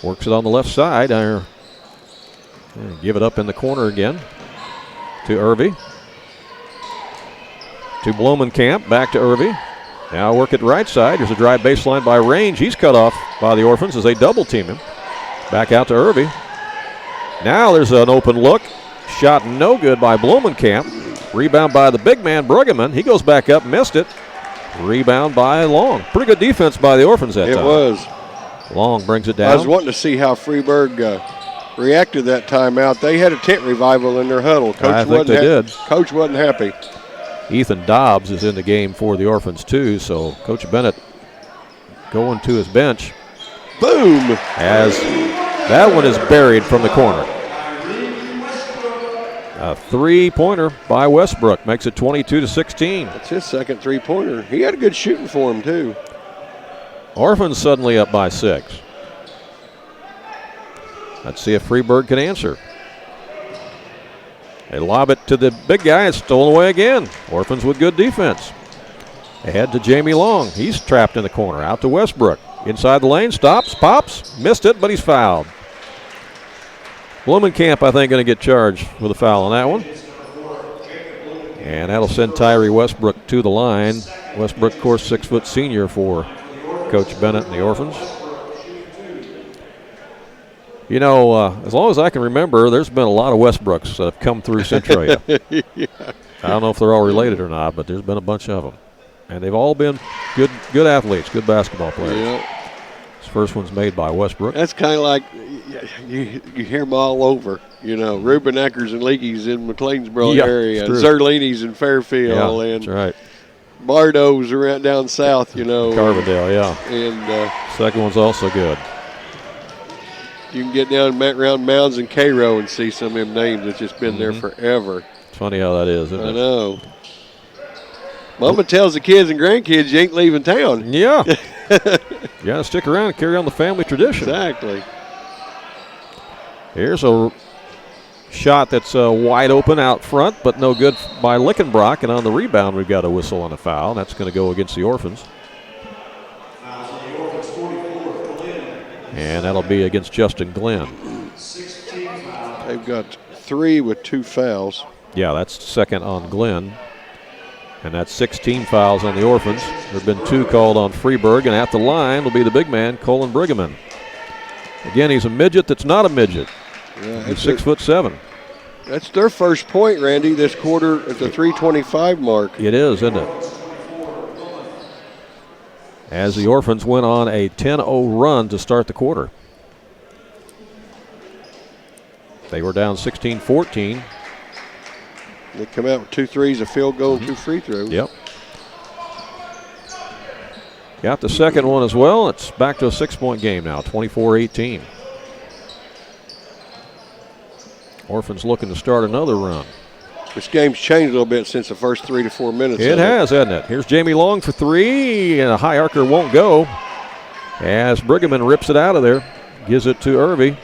Works it on the left side. Give it up in the corner again to Irvy. To Blomenkamp, back to Irvy. Now work it right side. There's a drive baseline by Range. He's cut off by the Orphans as they double team him. Back out to Irvy. Now there's an open look. Shot no good by Blomenkamp. Rebound by the big man, Bruggeman. He goes back up, missed it. Rebound by Long. Pretty good defense by the Orphans that time. It was. Long brings it down. I was wanting to see how Freeburg reacted that timeout. They had a tent revival in their huddle. I think they did. Coach wasn't happy. Ethan Dobbs is in the game for the Orphans too, so Coach Bennett going to his bench. Boom! As that one is buried from the corner. A three-pointer by Westbrook makes it 22-16. That's his second three-pointer. He had a good shooting for him too. Orphans suddenly up by 6. Let's see if Freeburg can answer. They lob it to the big guy. It's stolen away again. Orphans with good defense. Ahead to Jamie Long. He's trapped in the corner. Out to Westbrook. Inside the lane. Stops. Pops. Missed it, but he's fouled. Blomenkamp, I think, going to get charged with a foul on that one. And that'll send Tyree Westbrook to the line. Westbrook, of course, 6-foot senior for Coach Bennett and the Orphans. You know, as long as I can remember, there's been a lot of Westbrooks that have come through Centralia. Yeah. I don't know if they're all related or not, but there's been a bunch of them. And they've all been good athletes, good basketball players. Yeah. This first one's made by Westbrook. That's kind of like you hear them all over. You know, Rubeneckers and Leakey's in McLeansboro area, and Zerlini's in Fairfield, and that's right. Bardo's around down south, you know. Carbondale, yeah. And second one's also good. You can get down around Mounds and Cairo and see some of them names that's just been there forever. It's funny how that is, isn't it? I know. Mama tells the kids and grandkids you ain't leaving town. Yeah. You got to stick around and carry on the family tradition. Exactly. Here's a shot that's wide open out front, but no good by Lickenbrock. And on the rebound, we've got a whistle on a foul. And that's going to go against the Orphans. And that'll be against Justin Glenn. They've got 3 with 2 fouls. Yeah, that's second on Glenn. And that's 16 fouls on the Orphans. There have been 2 called on Freeburg, and at the line will be the big man, Colin Brigham. Again, he's a midget that's not a midget. Yeah, he's 6'7". That's their first point, Randy, this quarter at the 3:25 mark. It is, isn't it? As the Orphans went on a 10-0 run to start the quarter. They were down 16-14. They come out with 2 threes, a field goal, 2 free throws. Yep. Got the second one as well. It's back to a 6-point game now, 24-18. Orphans looking to start another run. This game's changed a little bit since the first 3 to 4 minutes. It has, hasn't it? Here's Jamie Long for 3, and a high archer won't go. As Brigham rips it out of there, gives it to Irby,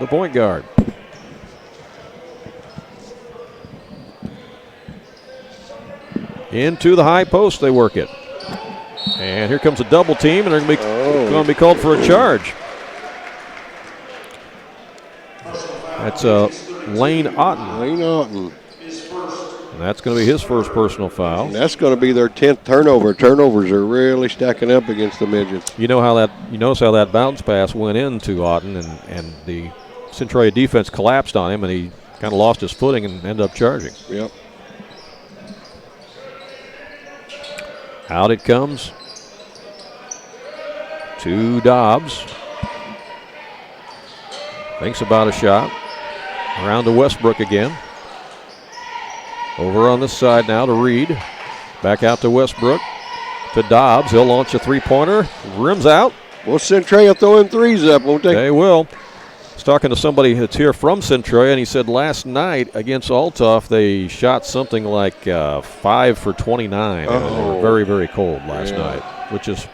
the point guard. Into the high post, they work it. And here comes a double team, and they're going to be called for a charge. That's Lane Otten. Lane Otten. And that's going to be his first personal foul. And that's going to be their 10th turnover. Turnovers are really stacking up against the midgets. You notice how that bounce pass went into Otten, and the Centralia defense collapsed on him, and he kind of lost his footing and ended up charging. Yep. Out it comes to Dobbs. Thinks about a shot. Around to Westbrook again. Over on this side now to Reed. Back out to Westbrook. To Dobbs. He'll launch a three-pointer. Rims out. Well, Centralia throwing threes up, won't they? They will. I was talking to somebody that's here from Centralia, and he said last night against Althoff they shot something like 5 for 29. They were very, very cold last night, which is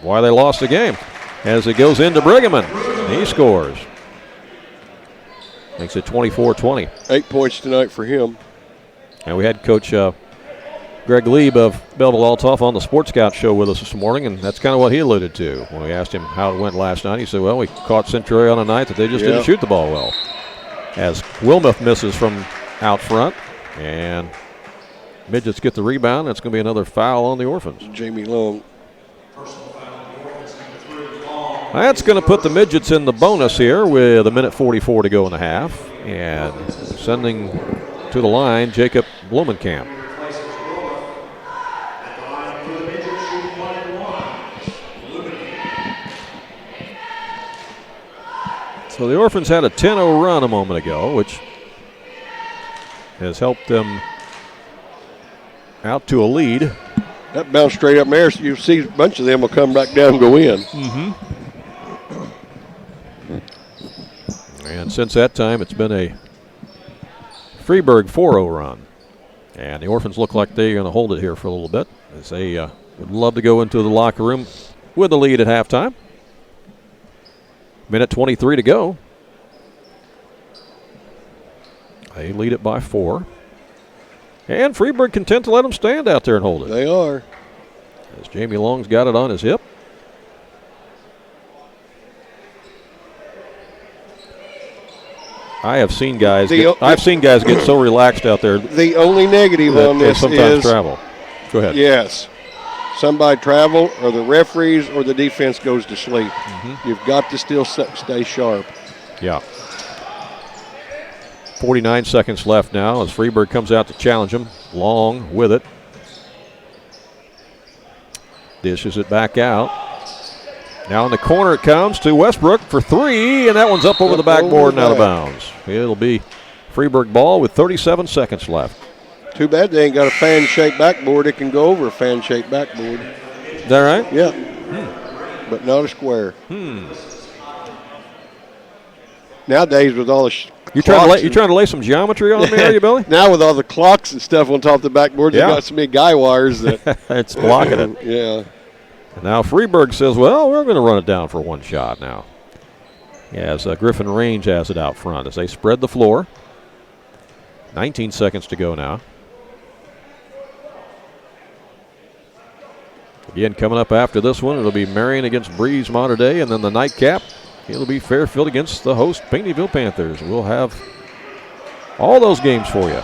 why they lost the game. As it goes into Brigham, he scores. Makes it 24-20. 8 points tonight for him. And we had Coach Greg Lieb of Belleville Althoff on the Sports Scout show with us this morning, and that's kind of what he alluded to. When we asked him how it went last night, he said, well, we caught Centralia on a night that they just didn't shoot the ball well. As Wilmoth misses from out front, and Midgets get the rebound. That's going to be another foul on the Orphans. Jamie Long. That's going to put the Midgets in the bonus here with 1:44 to go in the half. And sending to the line, Jacob Blumenkamp. So the Orphans had a 10-0 run a moment ago, which has helped them out to a lead. That bounced straight up there. So you see a bunch of them will come back down and go in. And since that time, it's been a Freeburg 4-0 run. And the Orphans look like they're going to hold it here for a little bit, as they would love to go into the locker room with the lead at halftime. 1:23 to go. They lead it by 4. And Freeburg content to let them stand out there and hold it. They are. As Jamie Long's got it on his hip. I've seen guys get so relaxed out there. The only negative on this sometimes travel. Go ahead. Yes. Somebody travel, or the referees, or the defense goes to sleep. You've got to still stay sharp. Yeah. 49 seconds left now as Freeburg comes out to challenge him. Long with it. Dishes it back out. Now in the corner it comes to Westbrook for three, and that one's up over the backboard and out of bounds. It'll be Freeburg ball with 37 seconds left. Too bad they ain't got a fan-shaped backboard. It can go over a fan-shaped backboard. Is that right? Yeah. But not a square. Nowadays with all the you trying to lay some geometry on me, are you, Billy? Now with all the clocks and stuff on top of the backboard, they got so many guy wires that it's blocking it. Yeah. And now Freeburg says, well, we're going to run it down for one shot now. As Griffin Range has it out front as they spread the floor. 19 seconds to go now. Again, coming up after this one, it'll be Marion against Breeze Mater Dei, and then the nightcap, it'll be Fairfield against the host Pinckneyville Panthers. We'll have all those games for you.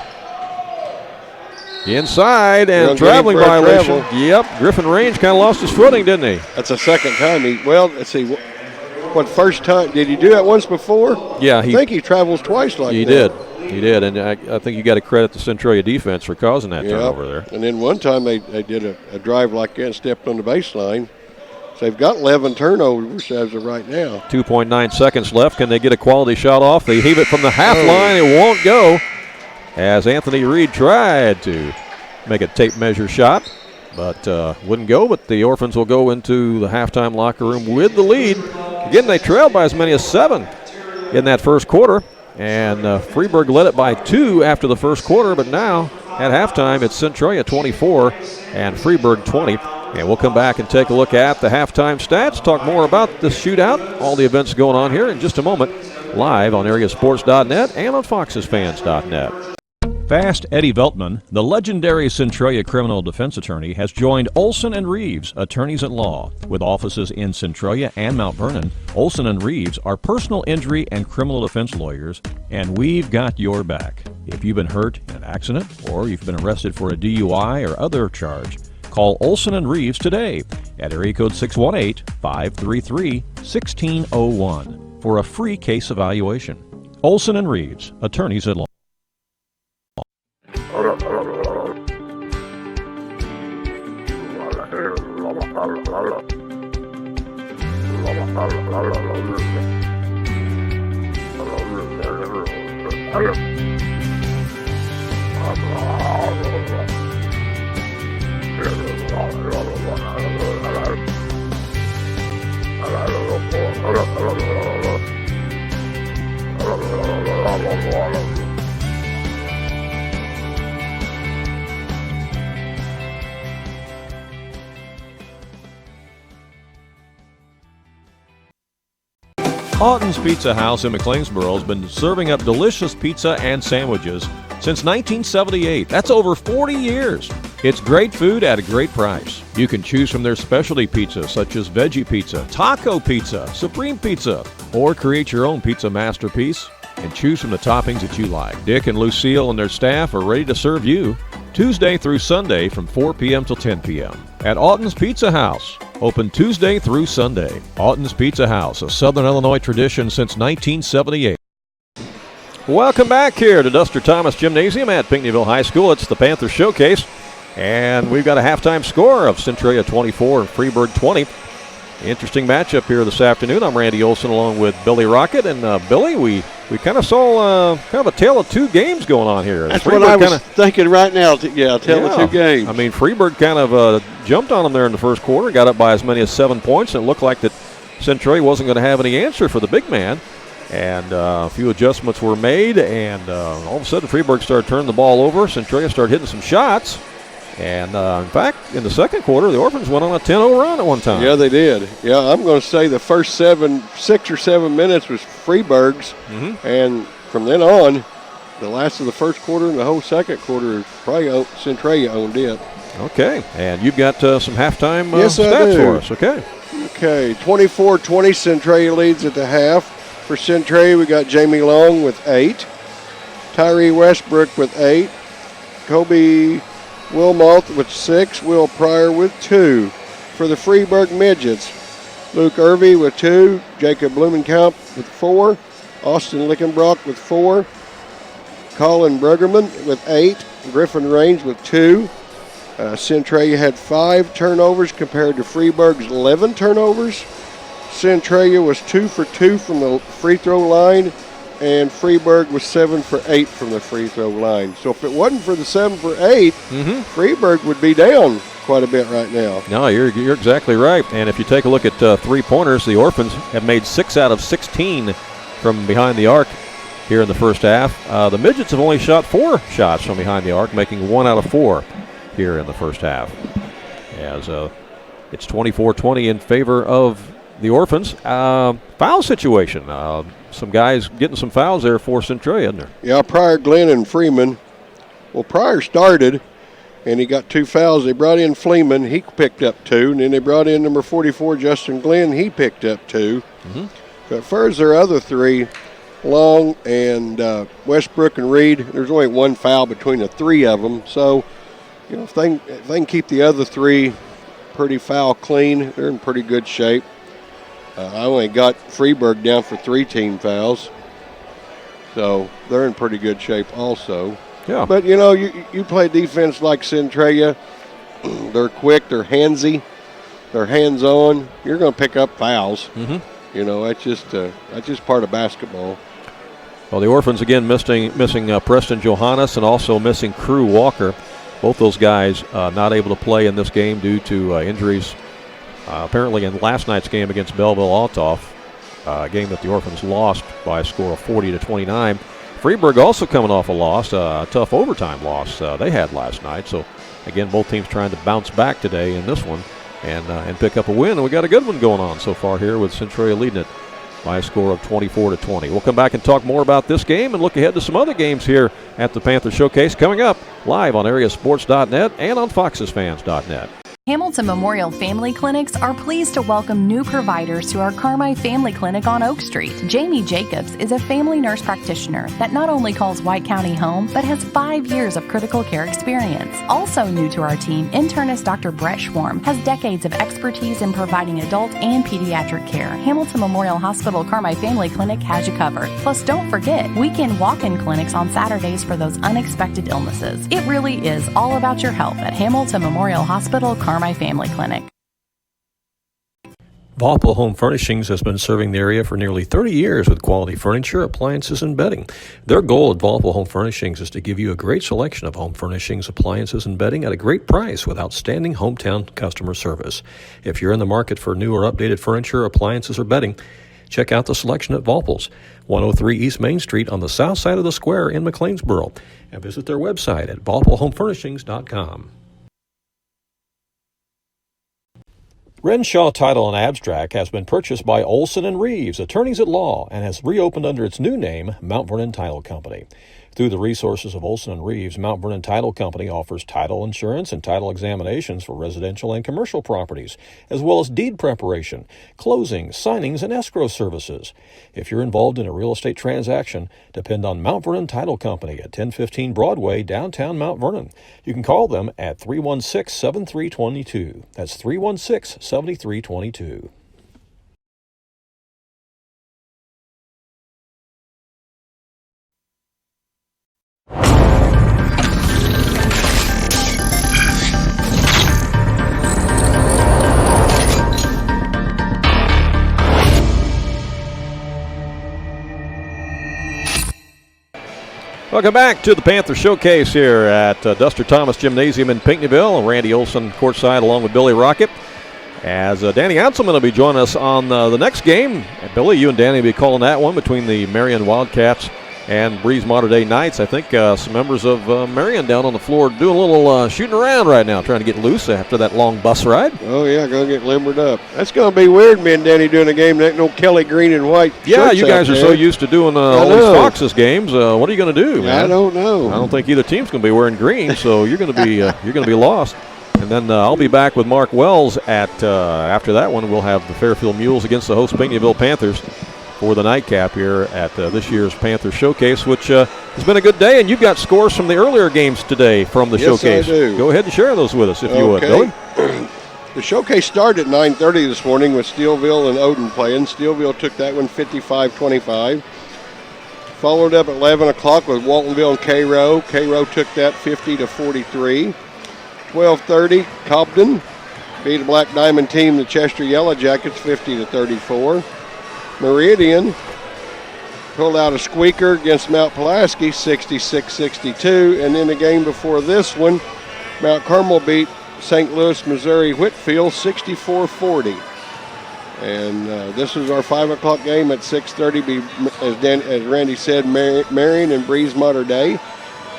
Inside and traveling violation. Yep, Griffin Range kind of lost his footing, didn't he? That's the second time let's see, what first time, did he do that once before? Yeah. I think he travels twice like that. He did, and I think you got to credit the Centralia defense for causing that turnover there. And then one time they did a drive like that and stepped on the baseline. So they've got 11 turnovers as of right now. 2.9 seconds left. Can they get a quality shot off? They heave it from the half line. It won't go. As Anthony Reed tried to make a tape measure shot, but wouldn't go. But the Orphans will go into the halftime locker room with the lead. Again, they trailed by as many as 7 in that first quarter. And Freeburg led it by 2 after the first quarter, but now at halftime it's Centralia 24 and Freeburg 20. And we'll come back and take a look at the halftime stats, talk more about the shootout, all the events going on here in just a moment, live on AreaSports.net and on FoxesFans.net. Fast Eddie Veltman, the legendary Centralia criminal defense attorney, has joined Olson and Reeves, attorneys at law. With offices in Centralia and Mount Vernon, Olson and Reeves are personal injury and criminal defense lawyers, and we've got your back. If you've been hurt in an accident or you've been arrested for a DUI or other charge, call Olson and Reeves today at area code 618-533-1601 for a free case evaluation. Olson and Reeves, attorneys at law. Houghton's Pizza House in McLeansboro has been serving up delicious pizza and sandwiches since 1978. That's over 40 years. It's great food at a great price. You can choose from their specialty pizzas such as veggie pizza, taco pizza, supreme pizza, or create your own pizza masterpiece and choose from the toppings that you like. Dick and Lucille and their staff are ready to serve you Tuesday through Sunday from 4 p.m. till 10 p.m. at Houghton's Pizza House. Open Tuesday through Sunday. Houghton's Pizza House, a Southern Illinois tradition since 1978. Welcome back here to Duster Thomas Gymnasium at Pinckneyville High School. It's the Panther Showcase, and we've got a halftime score of Centralia 24 and Freeburg 20. Interesting matchup here this afternoon. I'm Randy Olson along with Billy Rockett. And Billy, we kind of saw kind of a tale of two games going on here. That's Freeburg what I was thinking right now. Tale of two games. I mean, Freeburg kind of jumped on them there in the first quarter, got up by as many as 7 points, and it looked like that Centralia wasn't going to have any answer for the big man. And a few adjustments were made, and all of a sudden Freeburg started turning the ball over. Centralia started hitting some shots. And, in fact, in the second quarter, the Orphans went on a 10-0 run at one time. Yeah, they did. Yeah, I'm going to say the first 6 or 7 minutes was Freeburg's. Mm-hmm. And from then on, the last of the first quarter and the whole second quarter, probably Centralia owned it. Okay. And you've got some halftime stats for us. Okay. Okay. 24-20, Centralia leads at the half. For Centralia, we got Jamie Long with 8. Tyree Westbrook with 8. Kobe Wilmoth with 6, Will Pryor with 2. For the Freeburg Midgets, Luke Irvey with 2, Jacob Blumenkamp with 4, Austin Lickenbrock with 4. Colin Bruggerman with 8. Griffin Range with 2. Centralia had 5 turnovers compared to Freeburg's 11 turnovers. Centralia was 2 for 2 from the free throw line, and Freeburg was 7 for 8 from the free throw line. So if it wasn't for the 7 for 8, Freeburg would be down quite a bit right now. No, you're exactly right. And if you take a look at three-pointers, the Orphans have made 6 out of 16 from behind the arc here in the first half. The Midgets have only shot 4 shots from behind the arc, making 1 out of 4 here in the first half. As it's 24-20 in favor of the Orphans. Foul situation. Some guys getting some fouls there for Centralia, isn't there? Yeah, Pryor, Glenn, and Freeman. Well, Pryor started, and he got 2 fouls. They brought in Fleeman. He picked up 2. And then they brought in number 44, Justin Glenn. He picked up 2. But first, their other 3, Long and Westbrook and Reed, there's only 1 foul between the 3 of them. So, you know, if they can keep the other 3 pretty foul clean, they're in pretty good shape. I only got Freeburg down for 3 team fouls. So they're in pretty good shape also. Yeah. But, you know, you play defense like Centralia. They're quick. They're handsy. They're hands-on. You're going to pick up fouls. You know, that's just part of basketball. Well, the Orphans, again, missing Preston Johannes and also missing Crew Walker. Both those guys not able to play in this game due to injuries. Apparently in last night's game against Belleville-Altoff, a game that the Orphans lost by a score of 40-29. Freeburg also coming off a loss, a tough overtime loss they had last night. So, again, both teams trying to bounce back today in this one and pick up a win. And we got a good one going on so far here with Centralia leading it by a score of 24-20. We'll come back and talk more about this game and look ahead to some other games here at the Panther Showcase coming up live on AreaSports.net and on FoxesFans.net. Hamilton Memorial Family Clinics are pleased to welcome new providers to our Carmi Family Clinic on Oak Street. Jamie Jacobs is a family nurse practitioner that not only calls White County home, but has 5 years of critical care experience. Also new to our team, internist Dr. Brett Schwarm has decades of expertise in providing adult and pediatric care. Hamilton Memorial Hospital Carmi Family Clinic has you covered. Plus, don't forget, weekend walk-in clinics on Saturdays for those unexpected illnesses. It really is all about your health at Hamilton Memorial Hospital Carmi Family Clinic. Valpo Home Furnishings has been serving the area for nearly 30 years with quality furniture, appliances, and bedding. Their goal at Valpo Home Furnishings is to give you a great selection of home furnishings, appliances, and bedding at a great price with outstanding hometown customer service. If you're in the market for new or updated furniture, appliances, or bedding, check out the selection at Valpo's, 103 East Main Street on the south side of the square in McLeansboro, and visit their website at valpohomefurnishings.com. Renshaw Title and Abstract has been purchased by Olson and Reeves, attorneys at law, and has reopened under its new name, Mount Vernon Title Company. Through the resources of Olson and Reeves, Mount Vernon Title Company offers title insurance and title examinations for residential and commercial properties, as well as deed preparation, closing, signings, and escrow services. If you're involved in a real estate transaction, depend on Mount Vernon Title Company at 1015 Broadway, downtown Mount Vernon. You can call them at 316-7322. That's 316-7322. Welcome back to the Panther Showcase here at Duster Thomas Gymnasium in Pinckneyville. Randy Olson courtside along with Billy Rockett. As Danny Anselman will be joining us on the next game. Billy, you and Danny will be calling that one between the Marion Wildcats and Breeze Mater Dei Knights. I think some members of Marion down on the floor doing a little shooting around right now, trying to get loose after that long bus ride. Oh, yeah, going to get limbered up. That's going to be weird, me and Danny doing a game. There ain't no Kelly green and white. Yeah, you guys are so used to doing all these Foxes games. What are you going to do, man? I don't know. I don't think either team's going to be wearing green, so you're going to be lost. And then I'll be back with Mark Wells at after that one. We'll have the Fairfield Mules against the host Pinckneyville Panthers for the nightcap here at this year's Panther Showcase, which has been a good day. And you've got scores from the earlier games today from the Showcase. I do. Go ahead and share those with us if you would, Billy. The Showcase started at 9:30 this morning with Steelville and Odin playing. Steelville took that one 55-25. Followed up at 11 o'clock with Waltonville and Cairo. Cairo took that 50-43. 12:30, Cobden beat a Black Diamond team, the Chester Yellow Jackets, 50-34. Meridian pulled out a squeaker against Mount Pulaski, 66-62. And then the game before this one, Mount Carmel beat St. Louis, Missouri Whitfield, 64-40. And this is our 5 o'clock game at 6:30. As Randy said, Marion and Breeze Mater Day.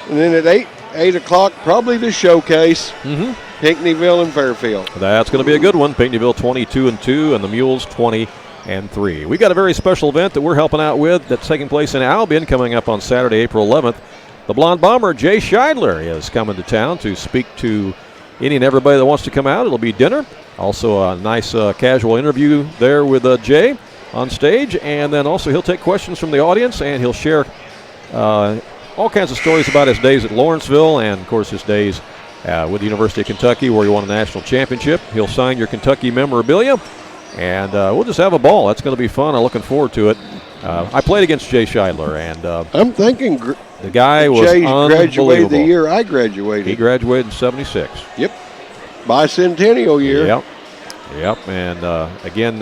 And then at 8 o'clock, probably the showcase, Pinckneyville and Fairfield. That's going to be a good one. Pinckneyville 22-2 and the Mules 20-3. We got a very special event that we're helping out with that's taking place in Albion coming up on Saturday, April 11th. The Blonde Bomber, Jay Scheidler, is coming to town to speak to any and everybody that wants to come out. It'll be dinner. Also a nice casual interview there with Jay on stage. And then also he'll take questions from the audience and he'll share all kinds of stories about his days at Lawrenceville and, of course, his days with the University of Kentucky where he won a national championship. He'll sign your Kentucky memorabilia. And we'll just have a ball. That's going to be fun. I'm looking forward to it. I played against Jay Scheidler. And I'm thinking the guy was Jay graduated the unbelievable. year I graduated. He graduated in 76. Yep. Bicentennial year. Yep. And again,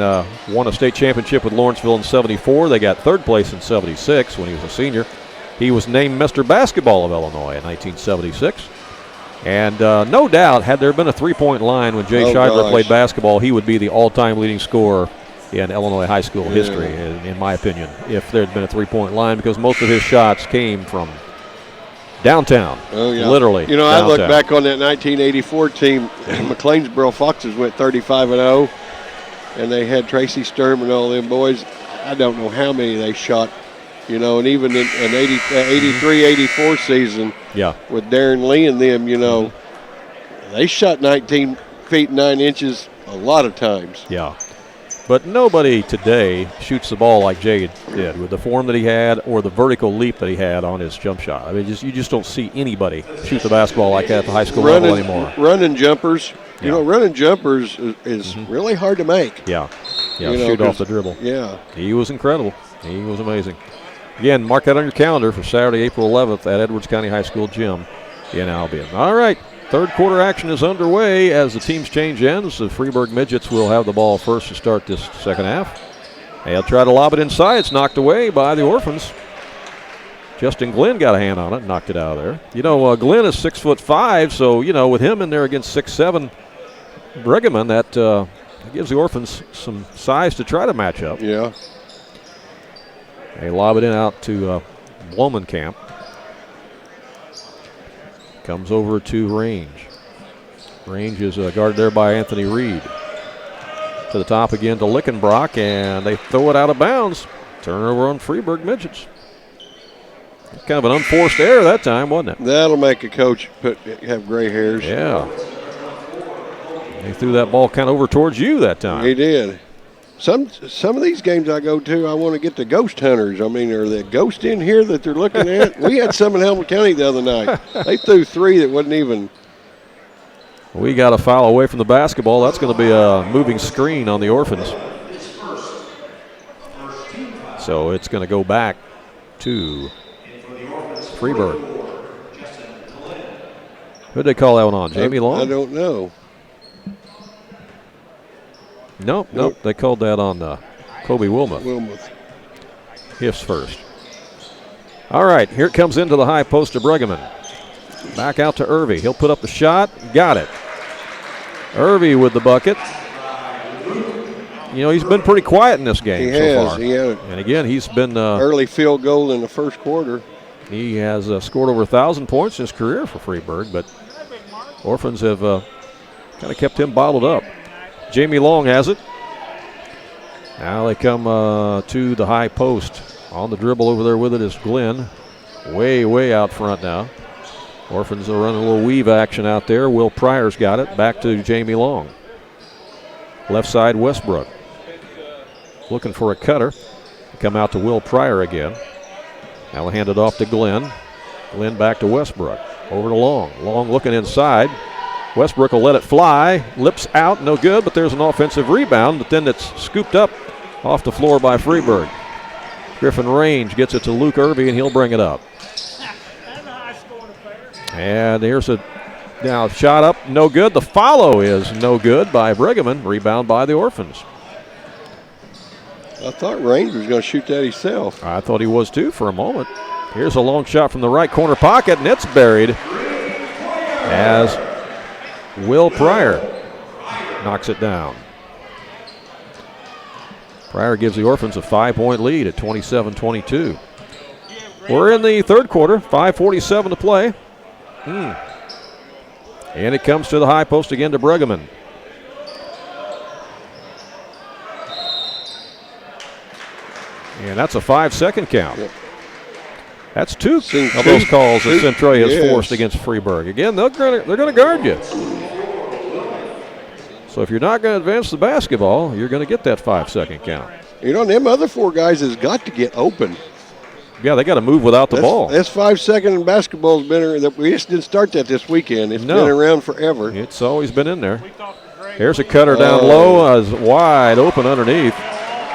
won a state championship with Lawrenceville in 74. They got third place in 76 when he was a senior. He was named Mr. Basketball of Illinois in 1976. And no doubt, had there been a three-point line when Jay Scheidler played basketball, he would be the all-time leading scorer in Illinois high school history, in my opinion, if there had been a three-point line, because most of his shots came from downtown. Oh, yeah. Literally. You know, downtown. I look back on that 1984 team. McLeansboro Foxes went 35-0, and they had Tracy Sturm and all them boys. I don't know how many they shot. You know, and even in an 83-84 season with Darren Lee and them, you know, they shot 19 feet 9 inches a lot of times. Yeah. But nobody today shoots the ball like Jay did with the form that he had or the vertical leap that he had on his jump shot. I mean, you just don't see anybody shoot the basketball like that at the high school level anymore. Running jumpers. You know, running jumpers is really hard to make. Yeah, shoot off the dribble. Yeah. He was incredible. He was amazing. Again, mark that on your calendar for Saturday, April 11th at Edwards County High School Gym in Albion. All right, third quarter action is underway as the teams change ends. The Freeburg Midgets will have the ball first to start this second half. They'll try to lob it inside. It's knocked away by the Orphans. Justin Glenn got a hand on it, knocked it out of there. You know, Glenn is 6'5", so, you know, with him in there against 6'7", Brigham, that gives the Orphans some size to try to match up. Yeah. They lob it in out to Blumenkamp. Comes over to Range. Range is guarded there by Anthony Reed. To the top again to Lickenbrock, and they throw it out of bounds. Turnover on Freeburg Midgets. Kind of an unforced error that time, wasn't it? That'll make a coach have gray hairs. Yeah. They threw that ball kind of over towards you that time. He did. Some of these games I go to, I want to get the ghost hunters. I mean, are there ghosts in here that they're looking at? We had some in Hamilton County the other night. They threw three that wasn't even. We got a foul away from the basketball. That's going to be a moving screen on the Orphans. So it's going to go back to Freeburg. Who'd they call that one on? Jamie Long? I don't know. Nope. They called that on Kobe Wilmoth. Hiff's first. All right, here it comes into the high post to Bregman. Back out to Irvy. He'll put up the shot. Got it. Irvy with the bucket. You know, he's been pretty quiet in this game so far. And again, he's been early field goal in the first quarter. He has scored over 1,000 points in his career for Freeburg, but Orphans have kind of kept him bottled up. Jamie Long has it. Now they come to the high post. On the dribble over there with it is Glenn. Way out front now. Orphans are running a little weave action out there. Will Pryor's got it. Back to Jamie Long. Left side, Westbrook. Looking for a cutter. Come out to Will Pryor again. Now we'll hand it off to Glenn. Glenn back to Westbrook. Over to Long. Long looking inside. Westbrook will let it fly. Lips out, no good, but there's an offensive rebound, but then it's scooped up off the floor by Freeburg. Griffin Range gets it to Luke Irby, and he'll bring it up. And here's a now shot up, no good. The follow is no good by Brigham. Rebound by the Orphans. I thought Range was going to shoot that himself. I thought he was too for a moment. Here's a long shot from the right corner pocket, and it's buried as Will Pryor knocks it down. Pryor gives the Orphans a 5-point lead at 27-22. We're in the third quarter, 5:47 to play. And it comes to the high post again to Brigham. And that's a 5-second count. Yep. That's two of those calls that Centralia has forced against Freeburg. Again, they're going to guard you. So if you're not going to advance the basketball, you're going to get that 5-second count. You know, them other four guys has got to get open. Yeah, they got to move without the ball. That's 5 second in basketball has been. We just didn't start that this weekend. It's been around forever. It's always been in there. Here's a cutter down low, as wide open underneath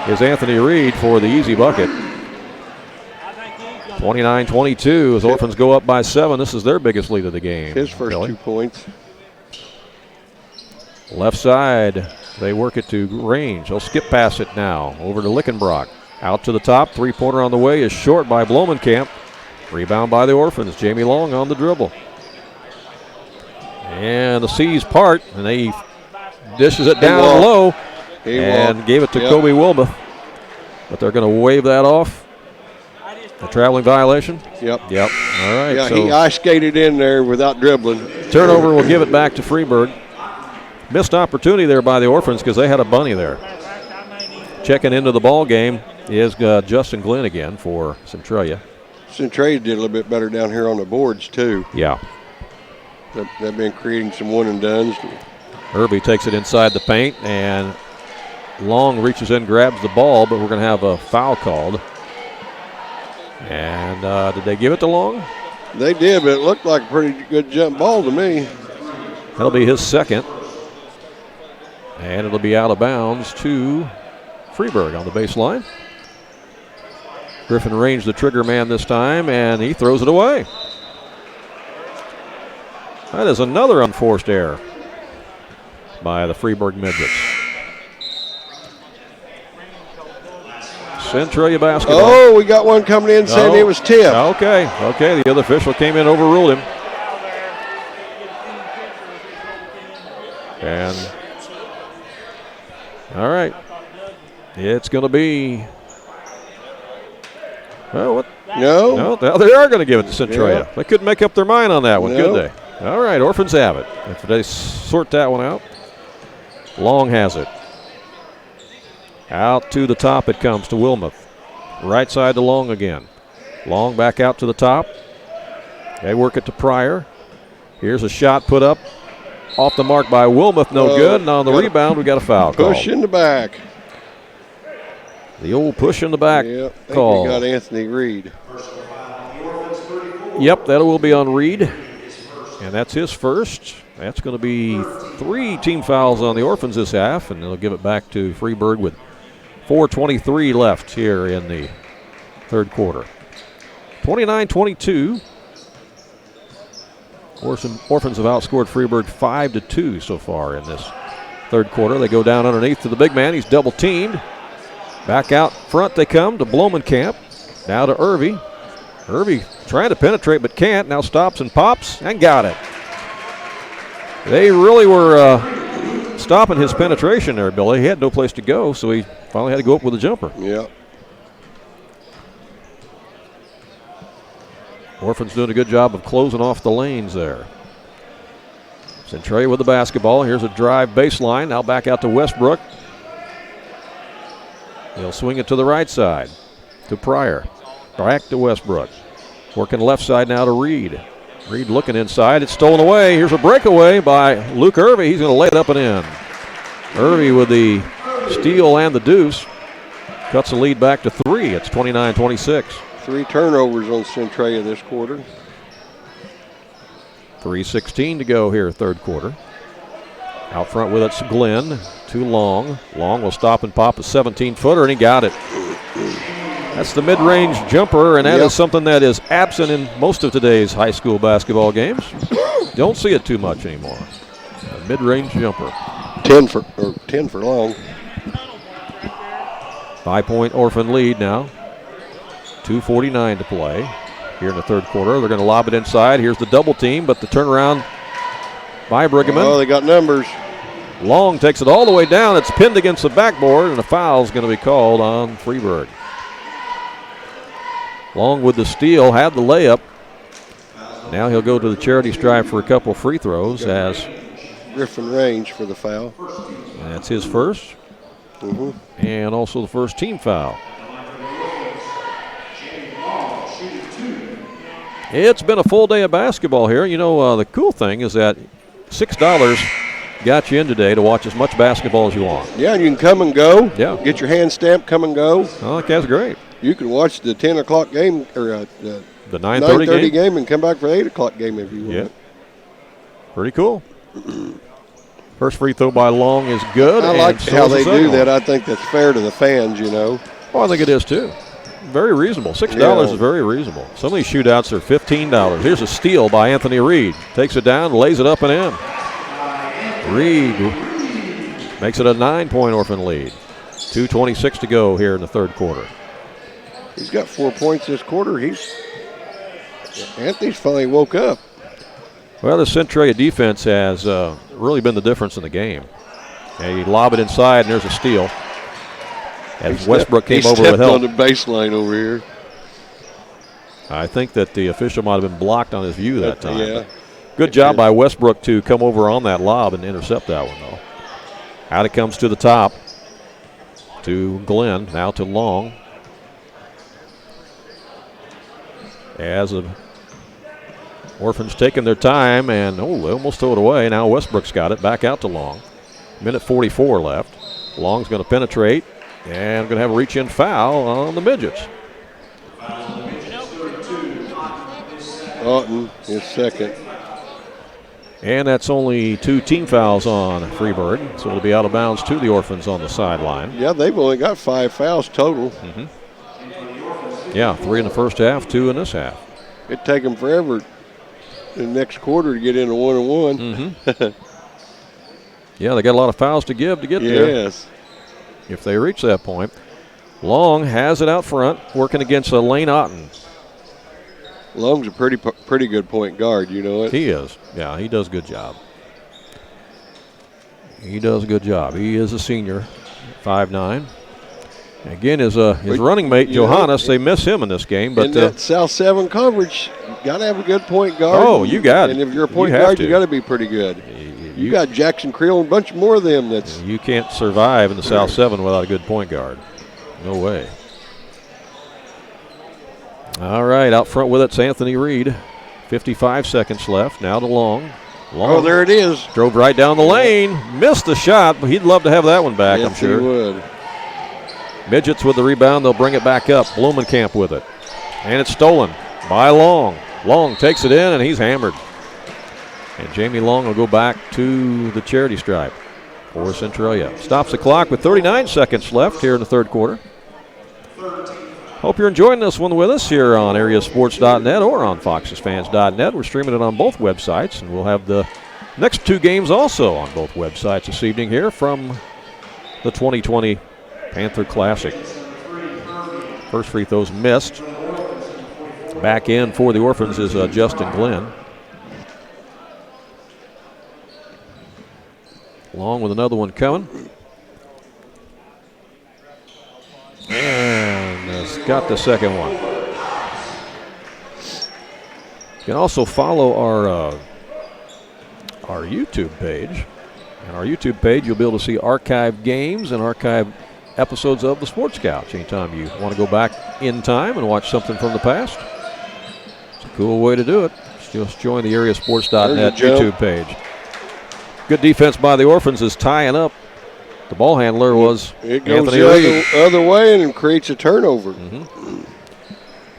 is Anthony Reed for the easy bucket. 29-22 as Orphans go up by 7. This is their biggest lead of the game. His first 2 points. Left side, they work it to Range. He'll skip past it now. Over to Lickenbrock. Out to the top. 3-pointer on the way is short by Blomenkamp. Rebound by the Orphans. Jamie Long on the dribble. And the C's part, and they dishes it down low and gave it to Kobe Wilmoth. But they're going to wave that off. A traveling violation? Yep. All right. Yeah, so he ice skated in there without dribbling. Turnover will give it back to Freeburg. Missed opportunity there by the Orphans because they had a bunny there. Checking into the ball game is Justin Glenn again for Centralia. Centralia did a little bit better down here on the boards too. Yeah. They've been creating some one and dones. Irby takes it inside the paint, and Long reaches in, grabs the ball, but we're going to have a foul called. And did they give it to Long? They did, but it looked like a pretty good jump ball to me. That'll be his second. And it'll be out of bounds to Freeburg on the baseline. Griffin Range, the trigger man this time, and he throws it away. That is another unforced error by the Freeburg Midgets. Centralia basketball. Oh, we got one coming in saying it was tipped. Okay. The other official came in, overruled him. And all right, it's going to be. Well, what? No, they are going to give it to Centralia. Yeah. They couldn't make up their mind on that one, could they? All right, Orphans have it. If they sort that one out, Long has it. Out to the top it comes to Wilmoth. Right side to Long again. Long back out to the top. They work it to Pryor. Here's a shot put up off the mark by Wilmoth, no good. And on the rebound, we got a foul call. Push in the back. The old push in the back call. I think we got Anthony Reed. Yep, that will be on Reed. And that's his first. That's going to be 3 team fouls on the Orphans this half, and they'll give it back to Freeburg with 4:23 left here in the third quarter. 29-22. Orphans have outscored Freeburg 5-2 so far in this third quarter. They go down underneath to the big man. He's double teamed. Back out front they come to Blomenkamp. Now to Irby. Irby trying to penetrate but can't. Now stops and pops and got it. They really were stopping his penetration there, Billy. He had no place to go, so he finally had to go up with a jumper. Yeah. Orphans doing a good job of closing off the lanes there. Centralia with the basketball. Here's a drive baseline. Now back out to Westbrook. He'll swing it to the right side to Pryor. Back to Westbrook. Working left side now to Reed. Reed looking inside. It's stolen away. Here's a breakaway by Luke Irby. He's going to lay it up and in. Irby with the steal and the deuce. Cuts the lead back to 3. It's 29-26. 3 turnovers on Centralia this quarter. 3:16 to go here, third quarter. Out front with it's Glenn. Too long. Long will stop and pop a 17-footer, and he got it. That's the mid-range jumper, and that is something that is absent in most of today's high school basketball games. Don't see it too much anymore. A mid-range jumper. 10 for Long. 5-point Orphan lead now. 2:49 to play here in the third quarter. They're going to lob it inside. Here's the double team, but the turnaround by Briggerman. Oh, they got numbers. Long takes it all the way down. It's pinned against the backboard, and a foul is going to be called on Freeburg. Long with the steal, had the layup. Now he'll go to the charity stripe for a couple free throws as Griffin Range for the foul. That's his first. And also the first team foul. It's been a full day of basketball here. You know, the cool thing is that $6 got you in today to watch as much basketball as you want. Yeah, and you can come and go. Yeah. Get your hand stamped, come and go. Oh, that's great. You can watch the 10 o'clock game or the 9:30 game and come back for the 8 o'clock game if you want. Yeah. Pretty cool. First free throw by Long is good. I like how they do that. I think that's fair to the fans, you know. Oh, I think it is too. Very reasonable. $6 is very reasonable. Some of these shootouts are $15. Here's a steal by Anthony Reed. Takes it down, lays it up and in. Reed makes it a 9-point Orphan lead. 2:26 to go here in the third quarter. He's got 4 points this quarter. Anthony's finally woke up. Well, the Centralia defense has really been the difference in the game. And you lob it inside, and there's a steal. As Westbrook came over with help. On the baseline over here. I think that the official might have been blocked on his view that time. Yeah. Good job by Westbrook to come over on that lob and intercept that one, though. Out it comes to the top. To Glenn, now to Long. As the Orphans taking their time, and they almost throw it away. Now Westbrook's got it, back out to Long. Minute 44 left. Long's going to penetrate, and going to have a reach-in foul on the Midgets. Otten is second. And that's only 2 team fouls on Freeburg, so it'll be out of bounds to the Orphans on the sideline. Yeah, they've only got 5 fouls total. Yeah, 3 in the first half, 2 in this half. It'd take them forever in the next quarter to get into 1-1. Yeah, they got a lot of fouls to give to get there. Yes. If they reach that point. Long has it out front, working against Lane Otten. Long's a pretty good point guard, you know it. He is. Yeah, he does a good job. He does a good job. He is a senior, 5'9". Again, his running mate, Johannes, they miss him in this game. But in that South 7 coverage, you got to have a good point guard. Oh, you got it. And if you're a point guard, you got to be pretty good. You got Jackson Creel and a bunch more of them. You can't survive in the South 7 without a good point guard. No way. All right, out front with it's Anthony Reed. 55 seconds left. Now to Long. Oh, there it is. Drove right down the lane. Missed the shot, but he'd love to have that one back, I'm sure. He would. Midgets with the rebound. They'll bring it back up. Blumenkamp with it. And it's stolen by Long. Long takes it in, and he's hammered. And Jamie Long will go back to the charity stripe for Centralia. Stops the clock with 39 seconds left here in the third quarter. Hope you're enjoying this one with us here on AreaSports.net or on FoxesFans.net. We're streaming it on both websites, and we'll have the next 2 games also on both websites this evening here from the 2020 Panther Classic. First free throws missed. Back in for the Orphans is Justin Glenn. Long with another one coming. And has got the second one. You can also follow our YouTube page. And our YouTube page, you'll be able to see archived games and archived episodes of the Sports Couch anytime you want to go back in time and watch something from the past. It's a cool way to do it. Just join the AreaSports.net YouTube page. Good defense by the Orphans is tying up. The ball handler was it goes Anthony the other way and creates a turnover.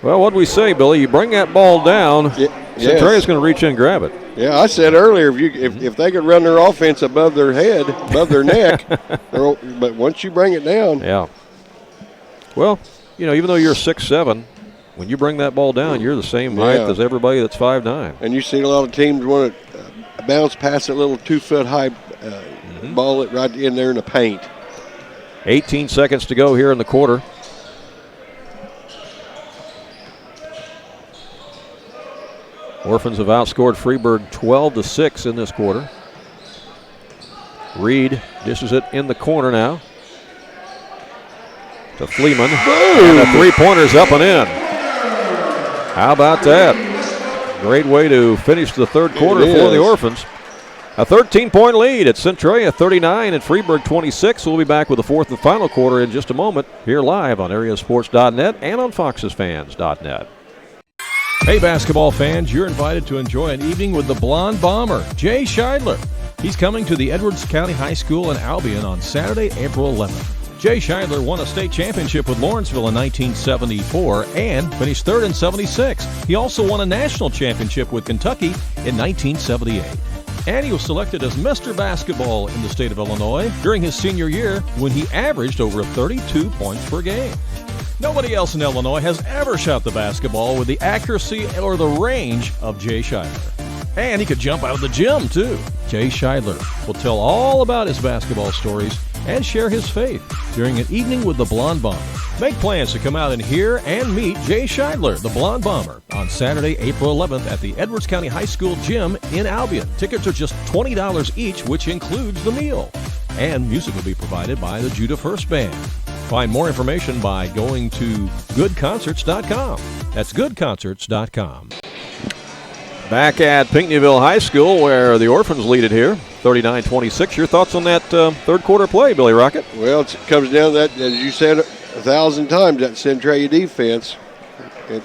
Well, what do we say, Billy? You bring that ball down, Centralia's going to reach in and grab it. Yeah, I said earlier, if they could run their offense above their head, above their neck, but once you bring it down. Yeah. Well, even though you're 6'7", when you bring that ball down, you're the same height as everybody that's 5'9". And you see a lot of teams want to bounce past that little 2-foot high ball right in there in the paint. 18 seconds to go here in the quarter. Orphans have outscored Freeburg 12-6 in this quarter. Reed dishes it in the corner now to Fleeman. And the three-pointer's up and in. How about that? Great way to finish the third quarter for the Orphans. A 13-point lead at Centralia 39 and Freeburg 26. We'll be back with the fourth and final quarter in just a moment here live on AreaSports.net and on FoxesFans.net. Hey, basketball fans, you're invited to enjoy an evening with the Blonde Bomber, Jay Scheidler. He's coming to the Edwards County High School in Albion on Saturday, April 11th. Jay Scheidler won a state championship with Lawrenceville in 1974 and finished third in 76. He also won a national championship with Kentucky in 1978. And he was selected as Mr. Basketball in the state of Illinois during his senior year when he averaged over 32 points per game. Nobody else in Illinois has ever shot the basketball with the accuracy or the range of Jay Scheidler. And he could jump out of the gym, too. Jay Scheidler will tell all about his basketball stories and share his faith during an evening with the Blonde Bomber. Make plans to come out and hear and meet Jay Scheidler, the Blonde Bomber, on Saturday, April 11th at the Edwards County High School Gym in Albion. Tickets are just $20 each, which includes the meal. And music will be provided by the Judah First Band. Find more information by going to goodconcerts.com. That's goodconcerts.com. Back at Pinckneyville High School where the Orphans lead it here, 39-26. Your thoughts on that third quarter play, Billy Rockett? Well, it comes down to that, as you said 1,000 times, that Centralia defense. It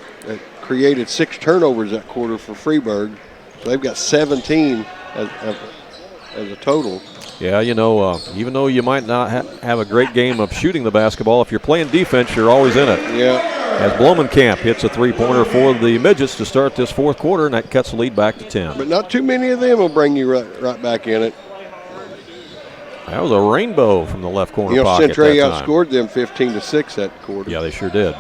created 6 turnovers that quarter for Freeburg. So they've got 17 as a total. Yeah, even though you might not have a great game of shooting the basketball, if you're playing defense, you're always in it. Yeah. As Blomenkamp hits a three-pointer for the Midgets to start this fourth quarter, and that cuts the lead back to 10. But not too many of them will bring you right back in it. That was a rainbow from the left corner pocket. Centralia outscored them 15-6 that quarter. Yeah, they sure did.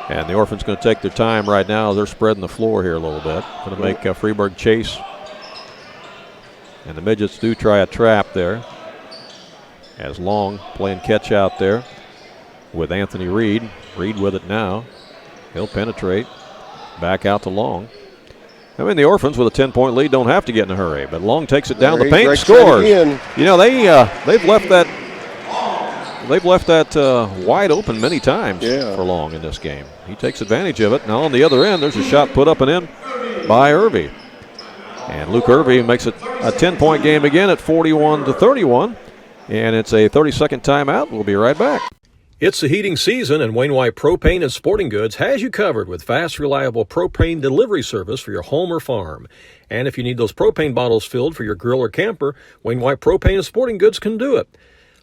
And the Orphans going to take their time right now. They're spreading the floor here a little bit. Going to make Freeburg chase. And the Midgets do try a trap there. As Long playing catch out there with Anthony Reed. Reed with it now. He'll penetrate. Back out to Long. I mean, the Orphans with a 10-point lead don't have to get in a hurry, but Long takes it down the paint, scores. They've left that wide open many times for Long in this game. He takes advantage of it. Now on the other end, there's a shot put up and in by Irby. And Luke Irby makes it a 10-point game again at 41-31. And it's a 30-second timeout. We'll be right back. It's the heating season, and Wainwright Propane and Sporting Goods has you covered with fast, reliable propane delivery service for your home or farm. And if you need those propane bottles filled for your grill or camper, Wainwright Propane and Sporting Goods can do it.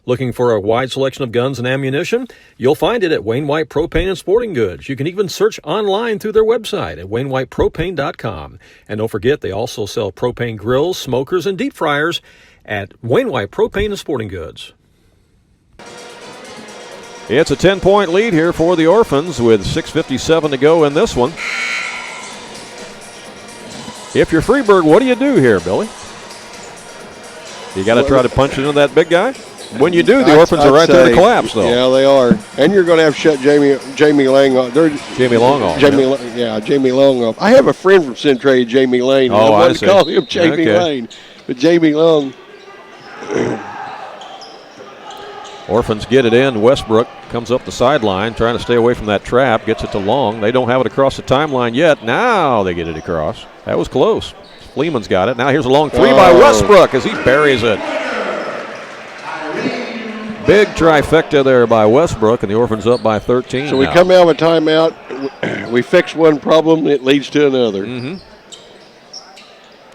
Looking for a wide selection of guns and ammunition? You'll find it at Wainwright Propane and Sporting Goods. You can even search online through their website at wainwrightpropane.com. And don't forget, they also sell propane grills, smokers, and deep fryers at Wainwright Propane and Sporting Goods. It's a 10-point lead here for the Orphans with 6:57 to go in this one. If you're Freeburg, what do you do here, Billy? You got to try to punch into that big guy? When you do, the Orphans are right there to collapse, though. Yeah, they are. And you're going to have to shut Jamie Lang off. Jamie Long off. Jamie Long off. I have a friend from Centralia, Jamie Lane. Oh, I see. Call him Jamie Lane. But Jamie Long. Orphans get it in. Westbrook comes up the sideline, trying to stay away from that trap. Gets it to Long. They don't have it across the timeline yet. Now they get it across. That was close. Fleeman's got it. Now here's a long three by Westbrook as he buries it. Big trifecta there by Westbrook, and the Orphans up by 13. So we come out of a timeout. We fix one problem. It leads to another. Mm-hmm.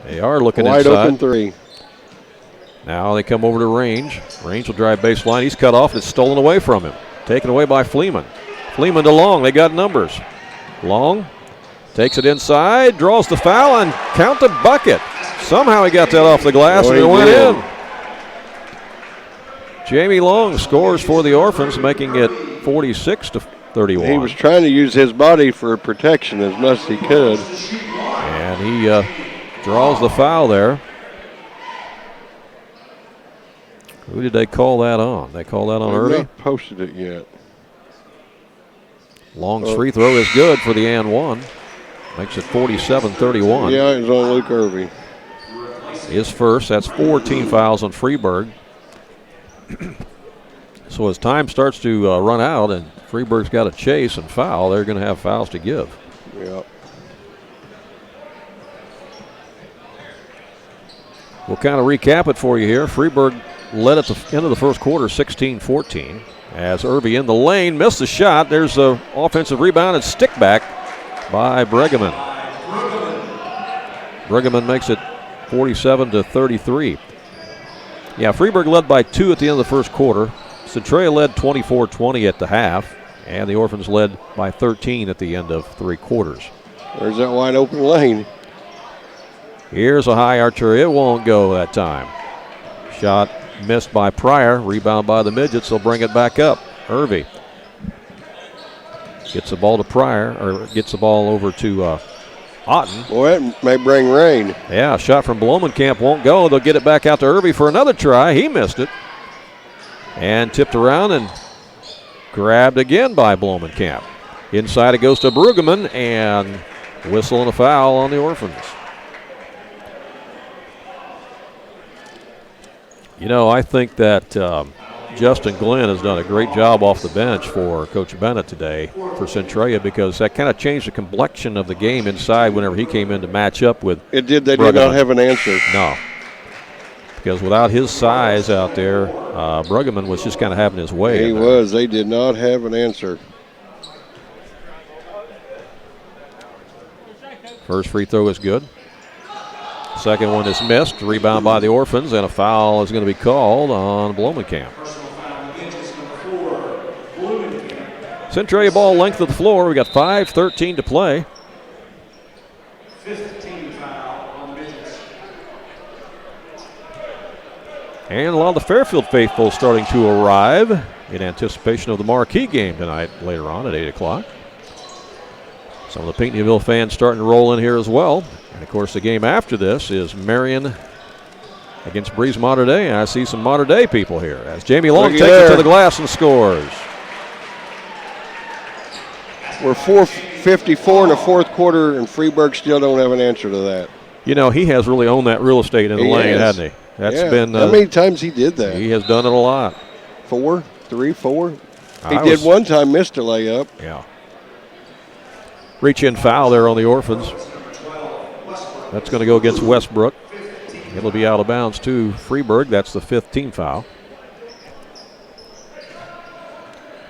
They are looking wide inside. Open three. Now they come over to Range. Range will drive baseline. He's cut off. It's stolen away from him. Taken away by Fleeman. Fleeman to Long. They got numbers. Long takes it inside, draws the foul, and count the bucket. Somehow he got that off the glass, and it went in. Jamie Long scores for the Orphans, making it 46 31. He was trying to use his body for protection as much as he could. And he draws the foul there. Who did they call that on? They call that on Irby? They've not posted it yet. Long free throw is good for the and one. Makes it 47-31. Yeah, it's on Luke Irby. His first. That's 14 fouls on Freeburg. So as time starts to run out and Freeburg's got to chase and foul, they're going to have fouls to give. Yep. We'll kind of recap it for you here. Freeburg led at the end of the first quarter 16-14. As Irby in the lane, missed the shot. There's an offensive rebound and stick back by Bregeman. Bregeman makes it 47-33. Yeah, Freeburg led by 2 at the end of the first quarter. Centralia led 24-20 at the half, and the Orphans led by 13 at the end of 3 quarters. There's that wide open lane. Here's a high archer. It won't go that time. Shot missed by Pryor. Rebound by the Midgets. They'll bring it back up. Irby gets the ball to Pryor, or gets the ball over to Otten. Boy, that may bring rain. Yeah, shot from Blomenkamp won't go. They'll get it back out to Irby for another try. He missed it. And tipped around and grabbed again by Blomenkamp. Inside it goes to Brueggemann, and whistle and a foul on the Orphans. You know, I think that Justin Glenn has done a great job off the bench for Coach Bennett today for Centralia, because that kind of changed the complexion of the game inside whenever he came in to match up with It did. They Brueggemann. did not have an answer. No. Because without his size out there, Brueggemann was just kind of having his way. He was. They did not have an answer. First free throw is good. Second one is missed. Rebound by the Orphans, and a foul is going to be called on Blomenkamp. Centralia ball length of the floor. We got 5:13 to play. 15 foul on the Midgets. And a lot of the Fairfield faithful starting to arrive in anticipation of the marquee game tonight later on at 8 o'clock. Some of the Pinckneyville fans starting to roll in here as well. And, of course, the game after this is Marion against Breeze Mater Dei. And I see some Mater Dei people here as Jamie Long takes it to the glass and scores. We're 4:54 in the fourth quarter, and Freeburg still don't have an answer to that. You know, he has really owned that real estate in the lane, hasn't he? That's been. How many times he did that? He has done it a lot. 4. He did one time, missed a layup. Yeah. Reach in foul there on the Orphans. That's going to go against Westbrook. It'll be out of bounds to Freeburg. That's the 5th team foul.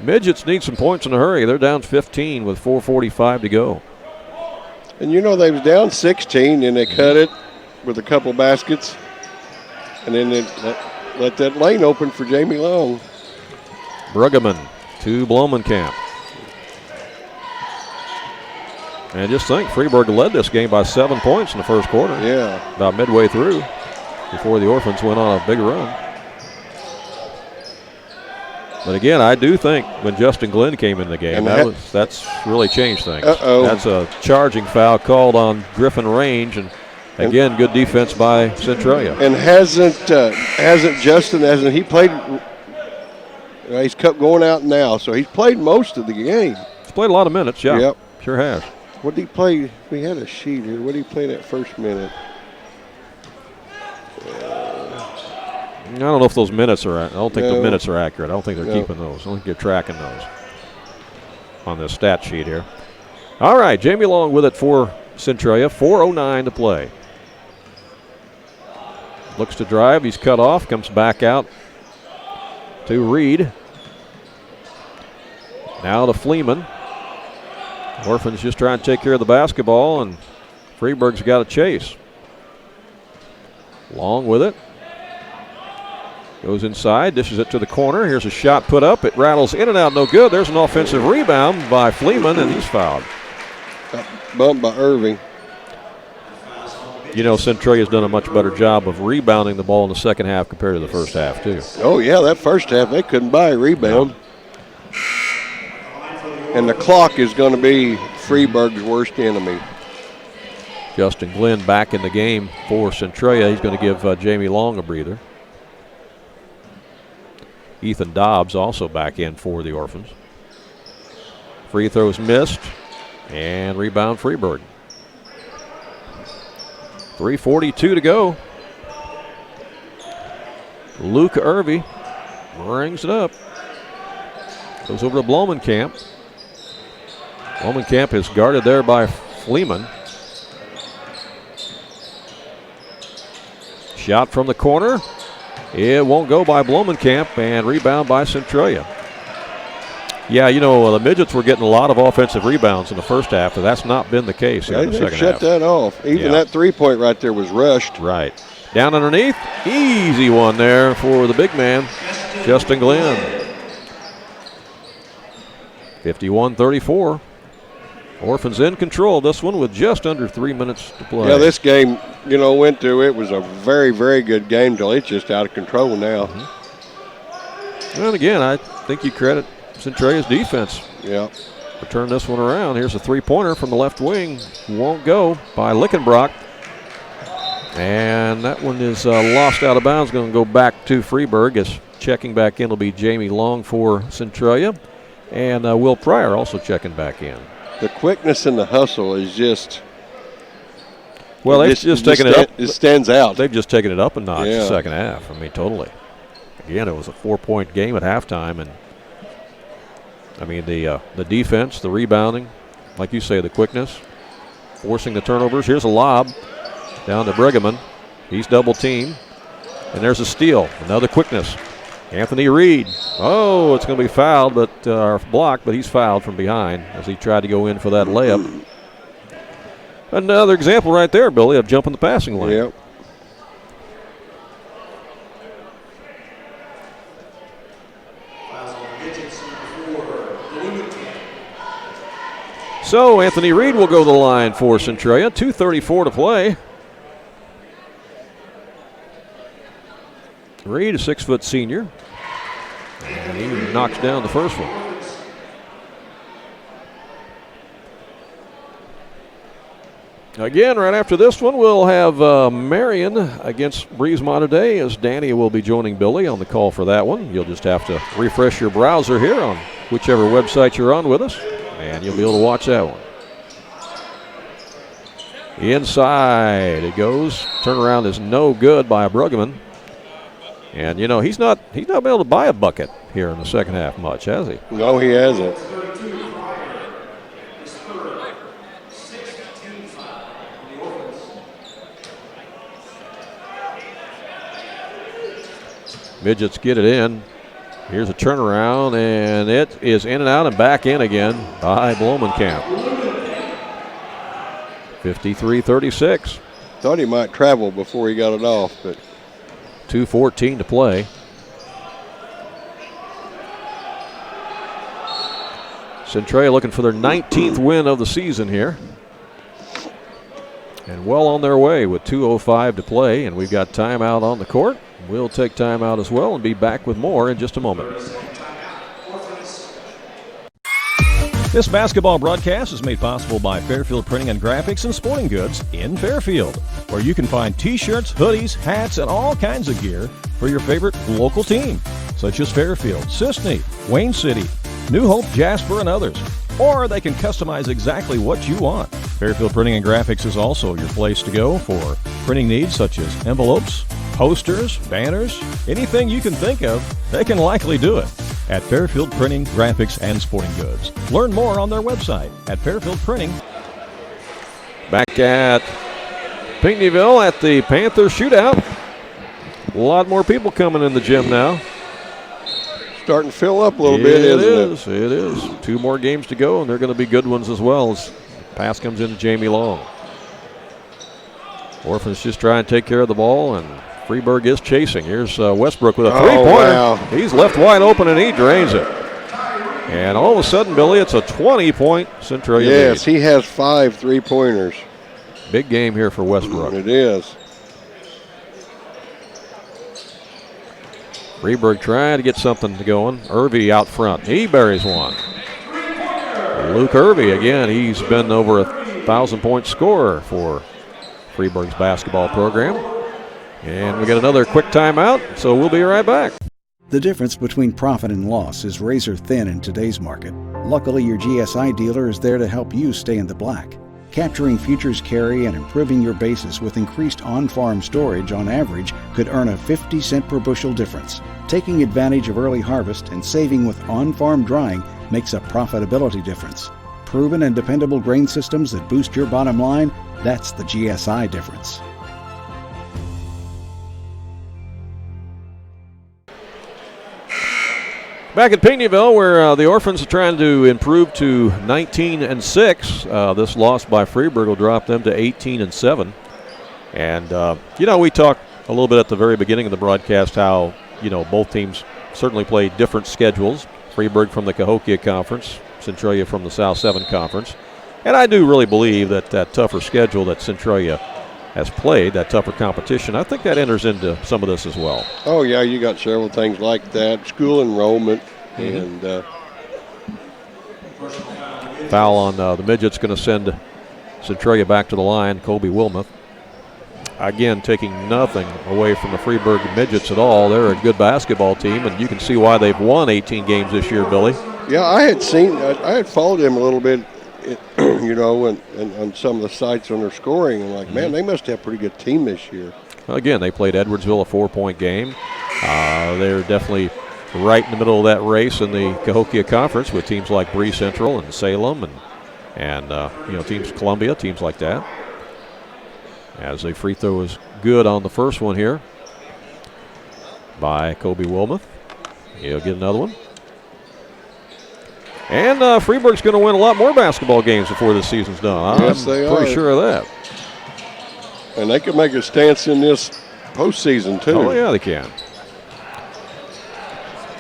Midgets need some points in a hurry. They're down 15 with 4:45 to go. And you know, they was down 16, and they cut it with a couple baskets. And then they let that lane open for Jamie Long. Brueggemann to Blomenkamp. And just think, Freeburg led this game by 7 points in the first quarter. Yeah. About midway through, before the Orphans went on a big run. But again, I do think when Justin Glenn came in the game, that's really changed things. That's a charging foul called on Griffin Range, and again, good defense by Centralia. And hasn't Justin he played? He's kept going out now, so he's played most of the game. He's played a lot of minutes, yeah. Yep. Sure has. What did he play? We had a sheet here. What did he play that first minute? I don't know if those minutes are. I don't think the minutes are accurate. I don't think they're keeping those. I don't think they're tracking those on this stat sheet here. All right, Jamie Long with it for Centralia. 4:09 to play. Looks to drive. He's cut off. Comes back out to Reed. Now to Fleeman. Orphans just trying to take care of the basketball, and Freeburg's got a chase. Long with it. Goes inside, dishes it to the corner. Here's a shot put up. It rattles in and out, no good. There's an offensive rebound by Fleeman, and he's fouled. Bumped by Irving. You know, Centralia's done a much better job of rebounding the ball in the second half compared to the first half, too. Oh, yeah, that first half, they couldn't buy a rebound. And the clock is going to be Freeburg's worst enemy. Justin Glenn back in the game for Centralia. He's going to give Jamie Long a breather. Ethan Dobbs also back in for the Orphans. Free throws missed, and rebound Freeburg. 3:42 to go. Luke Irvey brings it up. Goes over to Blomenkamp. Blomenkamp is guarded there by Fleeman. Shot from the corner. It won't go by Blomenkamp, and rebound by Centralia. Yeah, you know, the Midgets were getting a lot of offensive rebounds in the first half, but that's not been the case in the second half. Shut that off. Even that three-point right there was rushed. Right. Down underneath. Easy one there for the big man, Justin Glenn. 51-34. Orphans in control of this one with just under 3 minutes to play. Yeah, this game, you know, went through. It was a very, very good game till it's just out of control now. Mm-hmm. And again, I think you credit Centralia's defense. Yeah. To turn this one around. Here's a three-pointer from the left wing. Won't go by Lickenbrock. And that one is lost out of bounds. Going to go back to Freeburg as checking back in will be Jamie Long for Centralia. And Will Pryor also checking back in. The quickness and the hustle is just. Well, they've just taken it up. It stands out. They've just taken it up a notch the second half. I mean, totally. Again, it was a 4-point game at halftime. And, I mean, the defense, the rebounding, like you say, the quickness, forcing the turnovers. Here's a lob down to Brigham. He's double teamed. And there's a steal. Another quickness. Anthony Reed. Oh, it's going to be fouled, but blocked, but he's fouled from behind as he tried to go in for that layup. Another example right there, Billy, of jumping the passing lane. Yep. So Anthony Reed will go to the line for Centralia. 2:34 to play. Reed, a 6-foot senior. And he knocks down the first one. Again, right after this one, we'll have Marion against Breeze Mater Dei as Danny will be joining Billy on the call for that one. You'll just have to refresh your browser here on whichever website you're on with us, and you'll be able to watch that one. Inside it goes. Turnaround is no good by Bruggeman. And, you know, he's not been able to buy a bucket here in the second half much, has he? No, he hasn't. Midgets get it in. Here's a turnaround, and it is in and out and back in again by Blomenkamp. 53-36. Thought he might travel before he got it off, but 2:14 to play. Centralia looking for their 19th win of the season here. And well on their way with 2:05 to play, and we've got timeout on the court. We'll take timeout as well and be back with more in just a moment. This basketball broadcast is made possible by Fairfield Printing and Graphics and Sporting Goods in Fairfield, where you can find t-shirts, hoodies, hats, and all kinds of gear for your favorite local team, such as Fairfield, Sisney, Wayne City, New Hope, Jasper, and others. Or they can customize exactly what you want. Fairfield Printing and Graphics is also your place to go for printing needs such as envelopes, posters, banners, anything you can think of, they can likely do it at Fairfield Printing, Graphics, and Sporting Goods. Learn more on their website at Fairfield Printing. Back at Pinckneyville at the Panther shootout. A lot more people coming in the gym now. Starting to fill up a little bit, isn't it? It is. 2 more games to go, and they're going to be good ones as well as pass comes into Jamie Long. Orphans just try and take care of the ball, and Freeburg is chasing. Here's Westbrook with a three-pointer. Wow. He's left wide open, and he drains it. And all of a sudden, Billy, it's a 20-point Centralia lead. Yes, he has 5 three-pointers. Big game here for Westbrook. It is. Freeburg trying to get something going. Irvy out front. He buries one. Luke Irby, again, he's been over 1,000-point scorer for Freeburg's basketball program. And we got another quick timeout, so we'll be right back. The difference between profit and loss is razor thin in today's market. Luckily, your GSI dealer is there to help you stay in the black. Capturing futures carry and improving your basis with increased on-farm storage on average could earn a 50-cent per bushel difference. Taking advantage of early harvest and saving with on-farm drying makes a profitability difference. Proven and dependable grain systems that boost your bottom line, that's the GSI difference. Back at Pinckneyville, where the Orphans are trying to improve to 19-6. This loss by Freeburg will drop them to 18-7. And we talked a little bit at the very beginning of the broadcast how both teams certainly play different schedules. Freeburg from the Cahokia Conference, Centralia from the South 7 Conference. And I do really believe that tougher schedule that Centralia has played, that tougher competition, I think that enters into some of this as well. Oh, yeah, you got several things like that. School enrollment and foul on the Midgets, going to send Centralia back to the line. Colby Wilmoth. Again, taking nothing away from the Freeburg Midgets at all. They're a good basketball team, and you can see why they've won 18 games this year, Billy. Yeah, I had followed them a little bit, and on some of the sites on their scoring, and man, they must have a pretty good team this year. Again, they played Edwardsville, a 4-point game. They're definitely right in the middle of that race in the Cahokia Conference with teams like Bree Central and Salem and teams Columbia, teams like that. As a free throw is good on the first one here by Kobe Wilmoth. He'll get another one. And Freeburg's going to win a lot more basketball games before this season's done. Yes, they are. I'm pretty sure of that. And they could make a stance in this postseason, too. Oh, yeah, they can.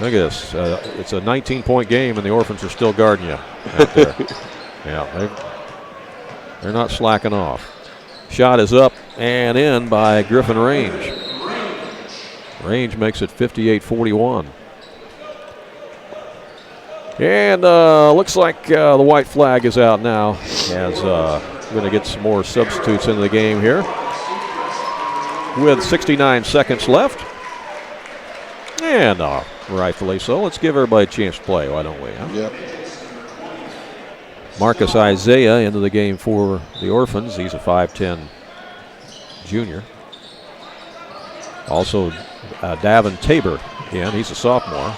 Look at this. It's a 19-point game, and the Orphans are still guarding you out there. Yeah, they're not slacking off. Shot is up and in by Griffin Range. Range makes it 58-41. And looks like the white flag is out now as we're going to get some more substitutes into the game here. With 69 seconds left. And rightfully so. Let's give everybody a chance to play, why don't we? Huh? Yep. Marcus Isaiah into the game for the Orphans. He's a 5'10 junior. Also, Davin Tabor in. He's a sophomore.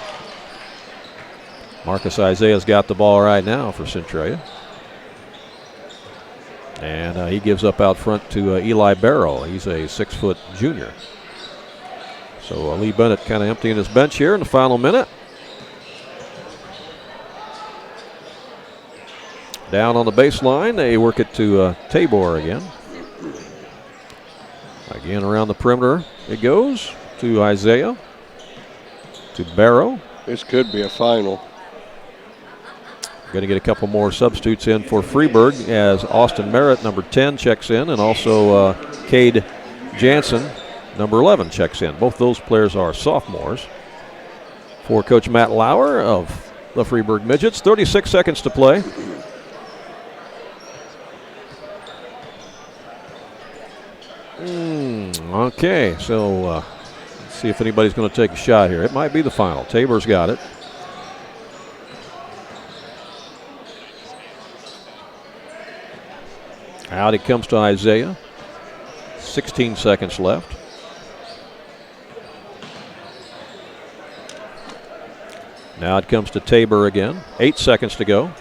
Marcus Isaiah's got the ball right now for Centralia. And he gives up out front to Eli Barrow. He's a 6-foot junior. So Lee Bennett kind of emptying his bench here in the final minute. Down on the baseline, they work it to Tabor again. Again around the perimeter it goes to Isaiah, to Barrow. This could be a final. Going to get a couple more substitutes in for Freeburg as Austin Merritt, number 10, checks in, and also Cade Jansen, number 11, checks in. Both those players are sophomores. For Coach Matt Lauer of the Freeburg Midgets, 36 seconds to play. Okay, so let's see if anybody's going to take a shot here. It might be the final. Tabor's got it. Out it comes to Isaiah. 16 seconds left. Now it comes to Tabor again. 8 seconds to go.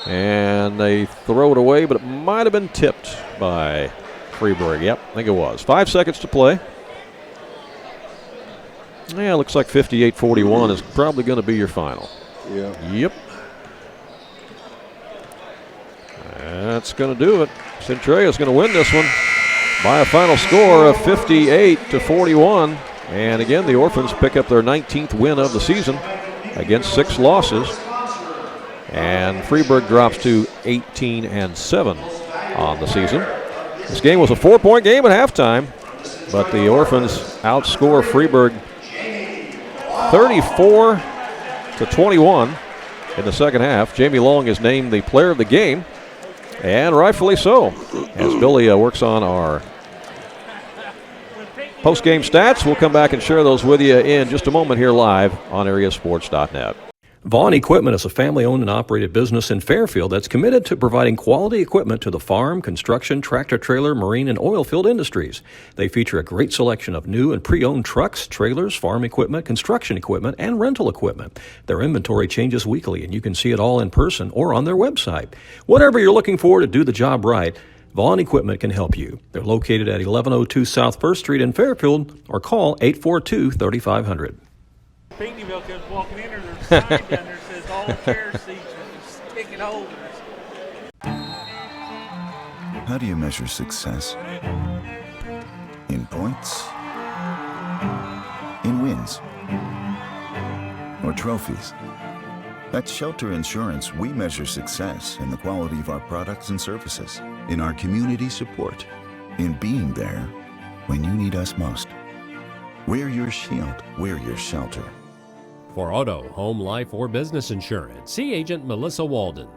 And they throw it away, but it might have been tipped by Freeburg. Yep, I think it was. 5 seconds to play. Yeah, looks like 58-41 is probably going to be your final. Yeah. Yep. That's going to do it. Centralia's going to win this one by a final score of 58-41. And again, the Orphans pick up their 19th win of the season against 6 losses. And Freeburg drops to 18-7 on the season. This game was a 4-point game at halftime, but the Orphans outscore Freeburg 34-21. in the second half. Jamie Long is named the player of the game, and rightfully so, as Billy works on our post-game stats. We'll come back and share those with you in just a moment here live on AreaSports.net. Vaughn Equipment is a family-owned and operated business in Fairfield that's committed to providing quality equipment to the farm, construction, tractor-trailer, marine, and oil field industries. They feature a great selection of new and pre-owned trucks, trailers, farm equipment, construction equipment, and rental equipment. Their inventory changes weekly, and you can see it all in person or on their website. Whatever you're looking for to do the job right, Vaughn Equipment can help you. They're located at 1102 South 1st Street in Fairfield, or call 842-3500. Pinckneyville comes walking in, there's a sign down there that says all chair seats are ticket holders. How do you measure success? In points? In wins? Or trophies? At Shelter Insurance, we measure success in the quality of our products and services, in our community support, in being there when you need us most. We're your shield, we're your shelter. For auto, home, life, or business insurance, see Agent Melissa Walden.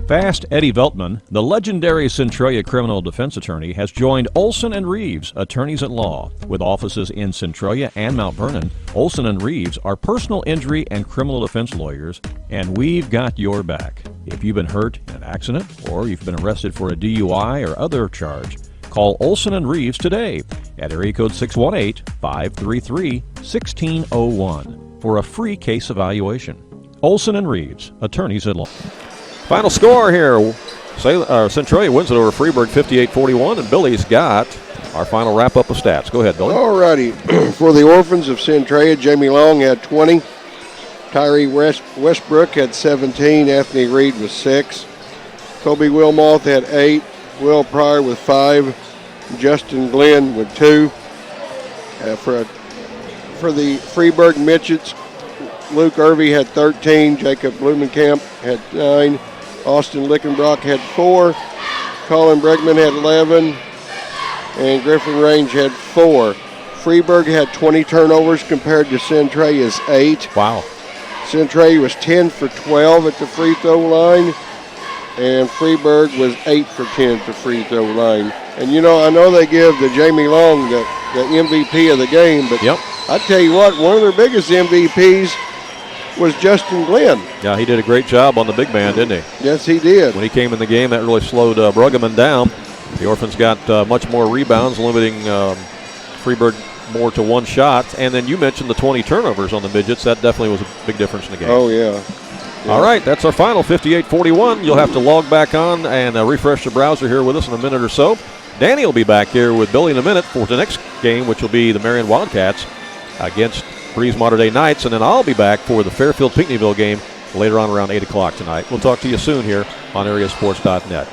Fast Eddie Veltman, the legendary Centralia criminal defense attorney, has joined Olson and Reeves, attorneys at law. With offices in Centralia and Mount Vernon, Olson and Reeves are personal injury and criminal defense lawyers, and we've got your back. If you've been hurt in an accident or you've been arrested for a DUI or other charge, call Olson and Reeves today at area code 618-533-1601 for a free case evaluation. Olson and Reeves, attorneys at law. Final score here. Centralia wins it over Freeburg 58-41, and Billy's got our final wrap-up of stats. Go ahead, Billy. All righty. For the Orphans of Centralia, Jamie Long had 20. Tyree Westbrook had 17. Anthony Reed with 6. Kobe Wilmoth had 8. Will Pryor with 5. Justin Glenn with 2. For the Freeburg Midgets, Luke Irvey had 13. Jacob Blumenkamp had 9. Austin Lickenbrock had 4. Colin Bregman had 11. And Griffin Range had 4. Freeburg had 20 turnovers compared to Centralia's 8. Wow. Centralia was 10 for 12 at the free throw line. And Freeburg was 8 for 10 at the free throw line. And, you know, I know they give the Jamie Long the MVP of the game, but yep. I tell you what, one of their biggest MVPs was Justin Glenn. Yeah, he did a great job on the big man, didn't he? Yes, he did. When he came in the game, that really slowed Bruggeman down. The Orphans got much more rebounds, limiting Freeburg more to one shot. And then you mentioned the 20 turnovers on the Midgets. That definitely was a big difference in the game. Oh, yeah. All right, that's our final, 58-41. You'll have to log back on and refresh the browser here with us in a minute or so. Danny will be back here with Billy in a minute for the next game, which will be the Marion Wildcats against Breeze Mater Dei Knights, and then I'll be back for the Fairfield Pinckneyville game later on around 8 o'clock tonight. We'll talk to you soon here on AreaSports.net.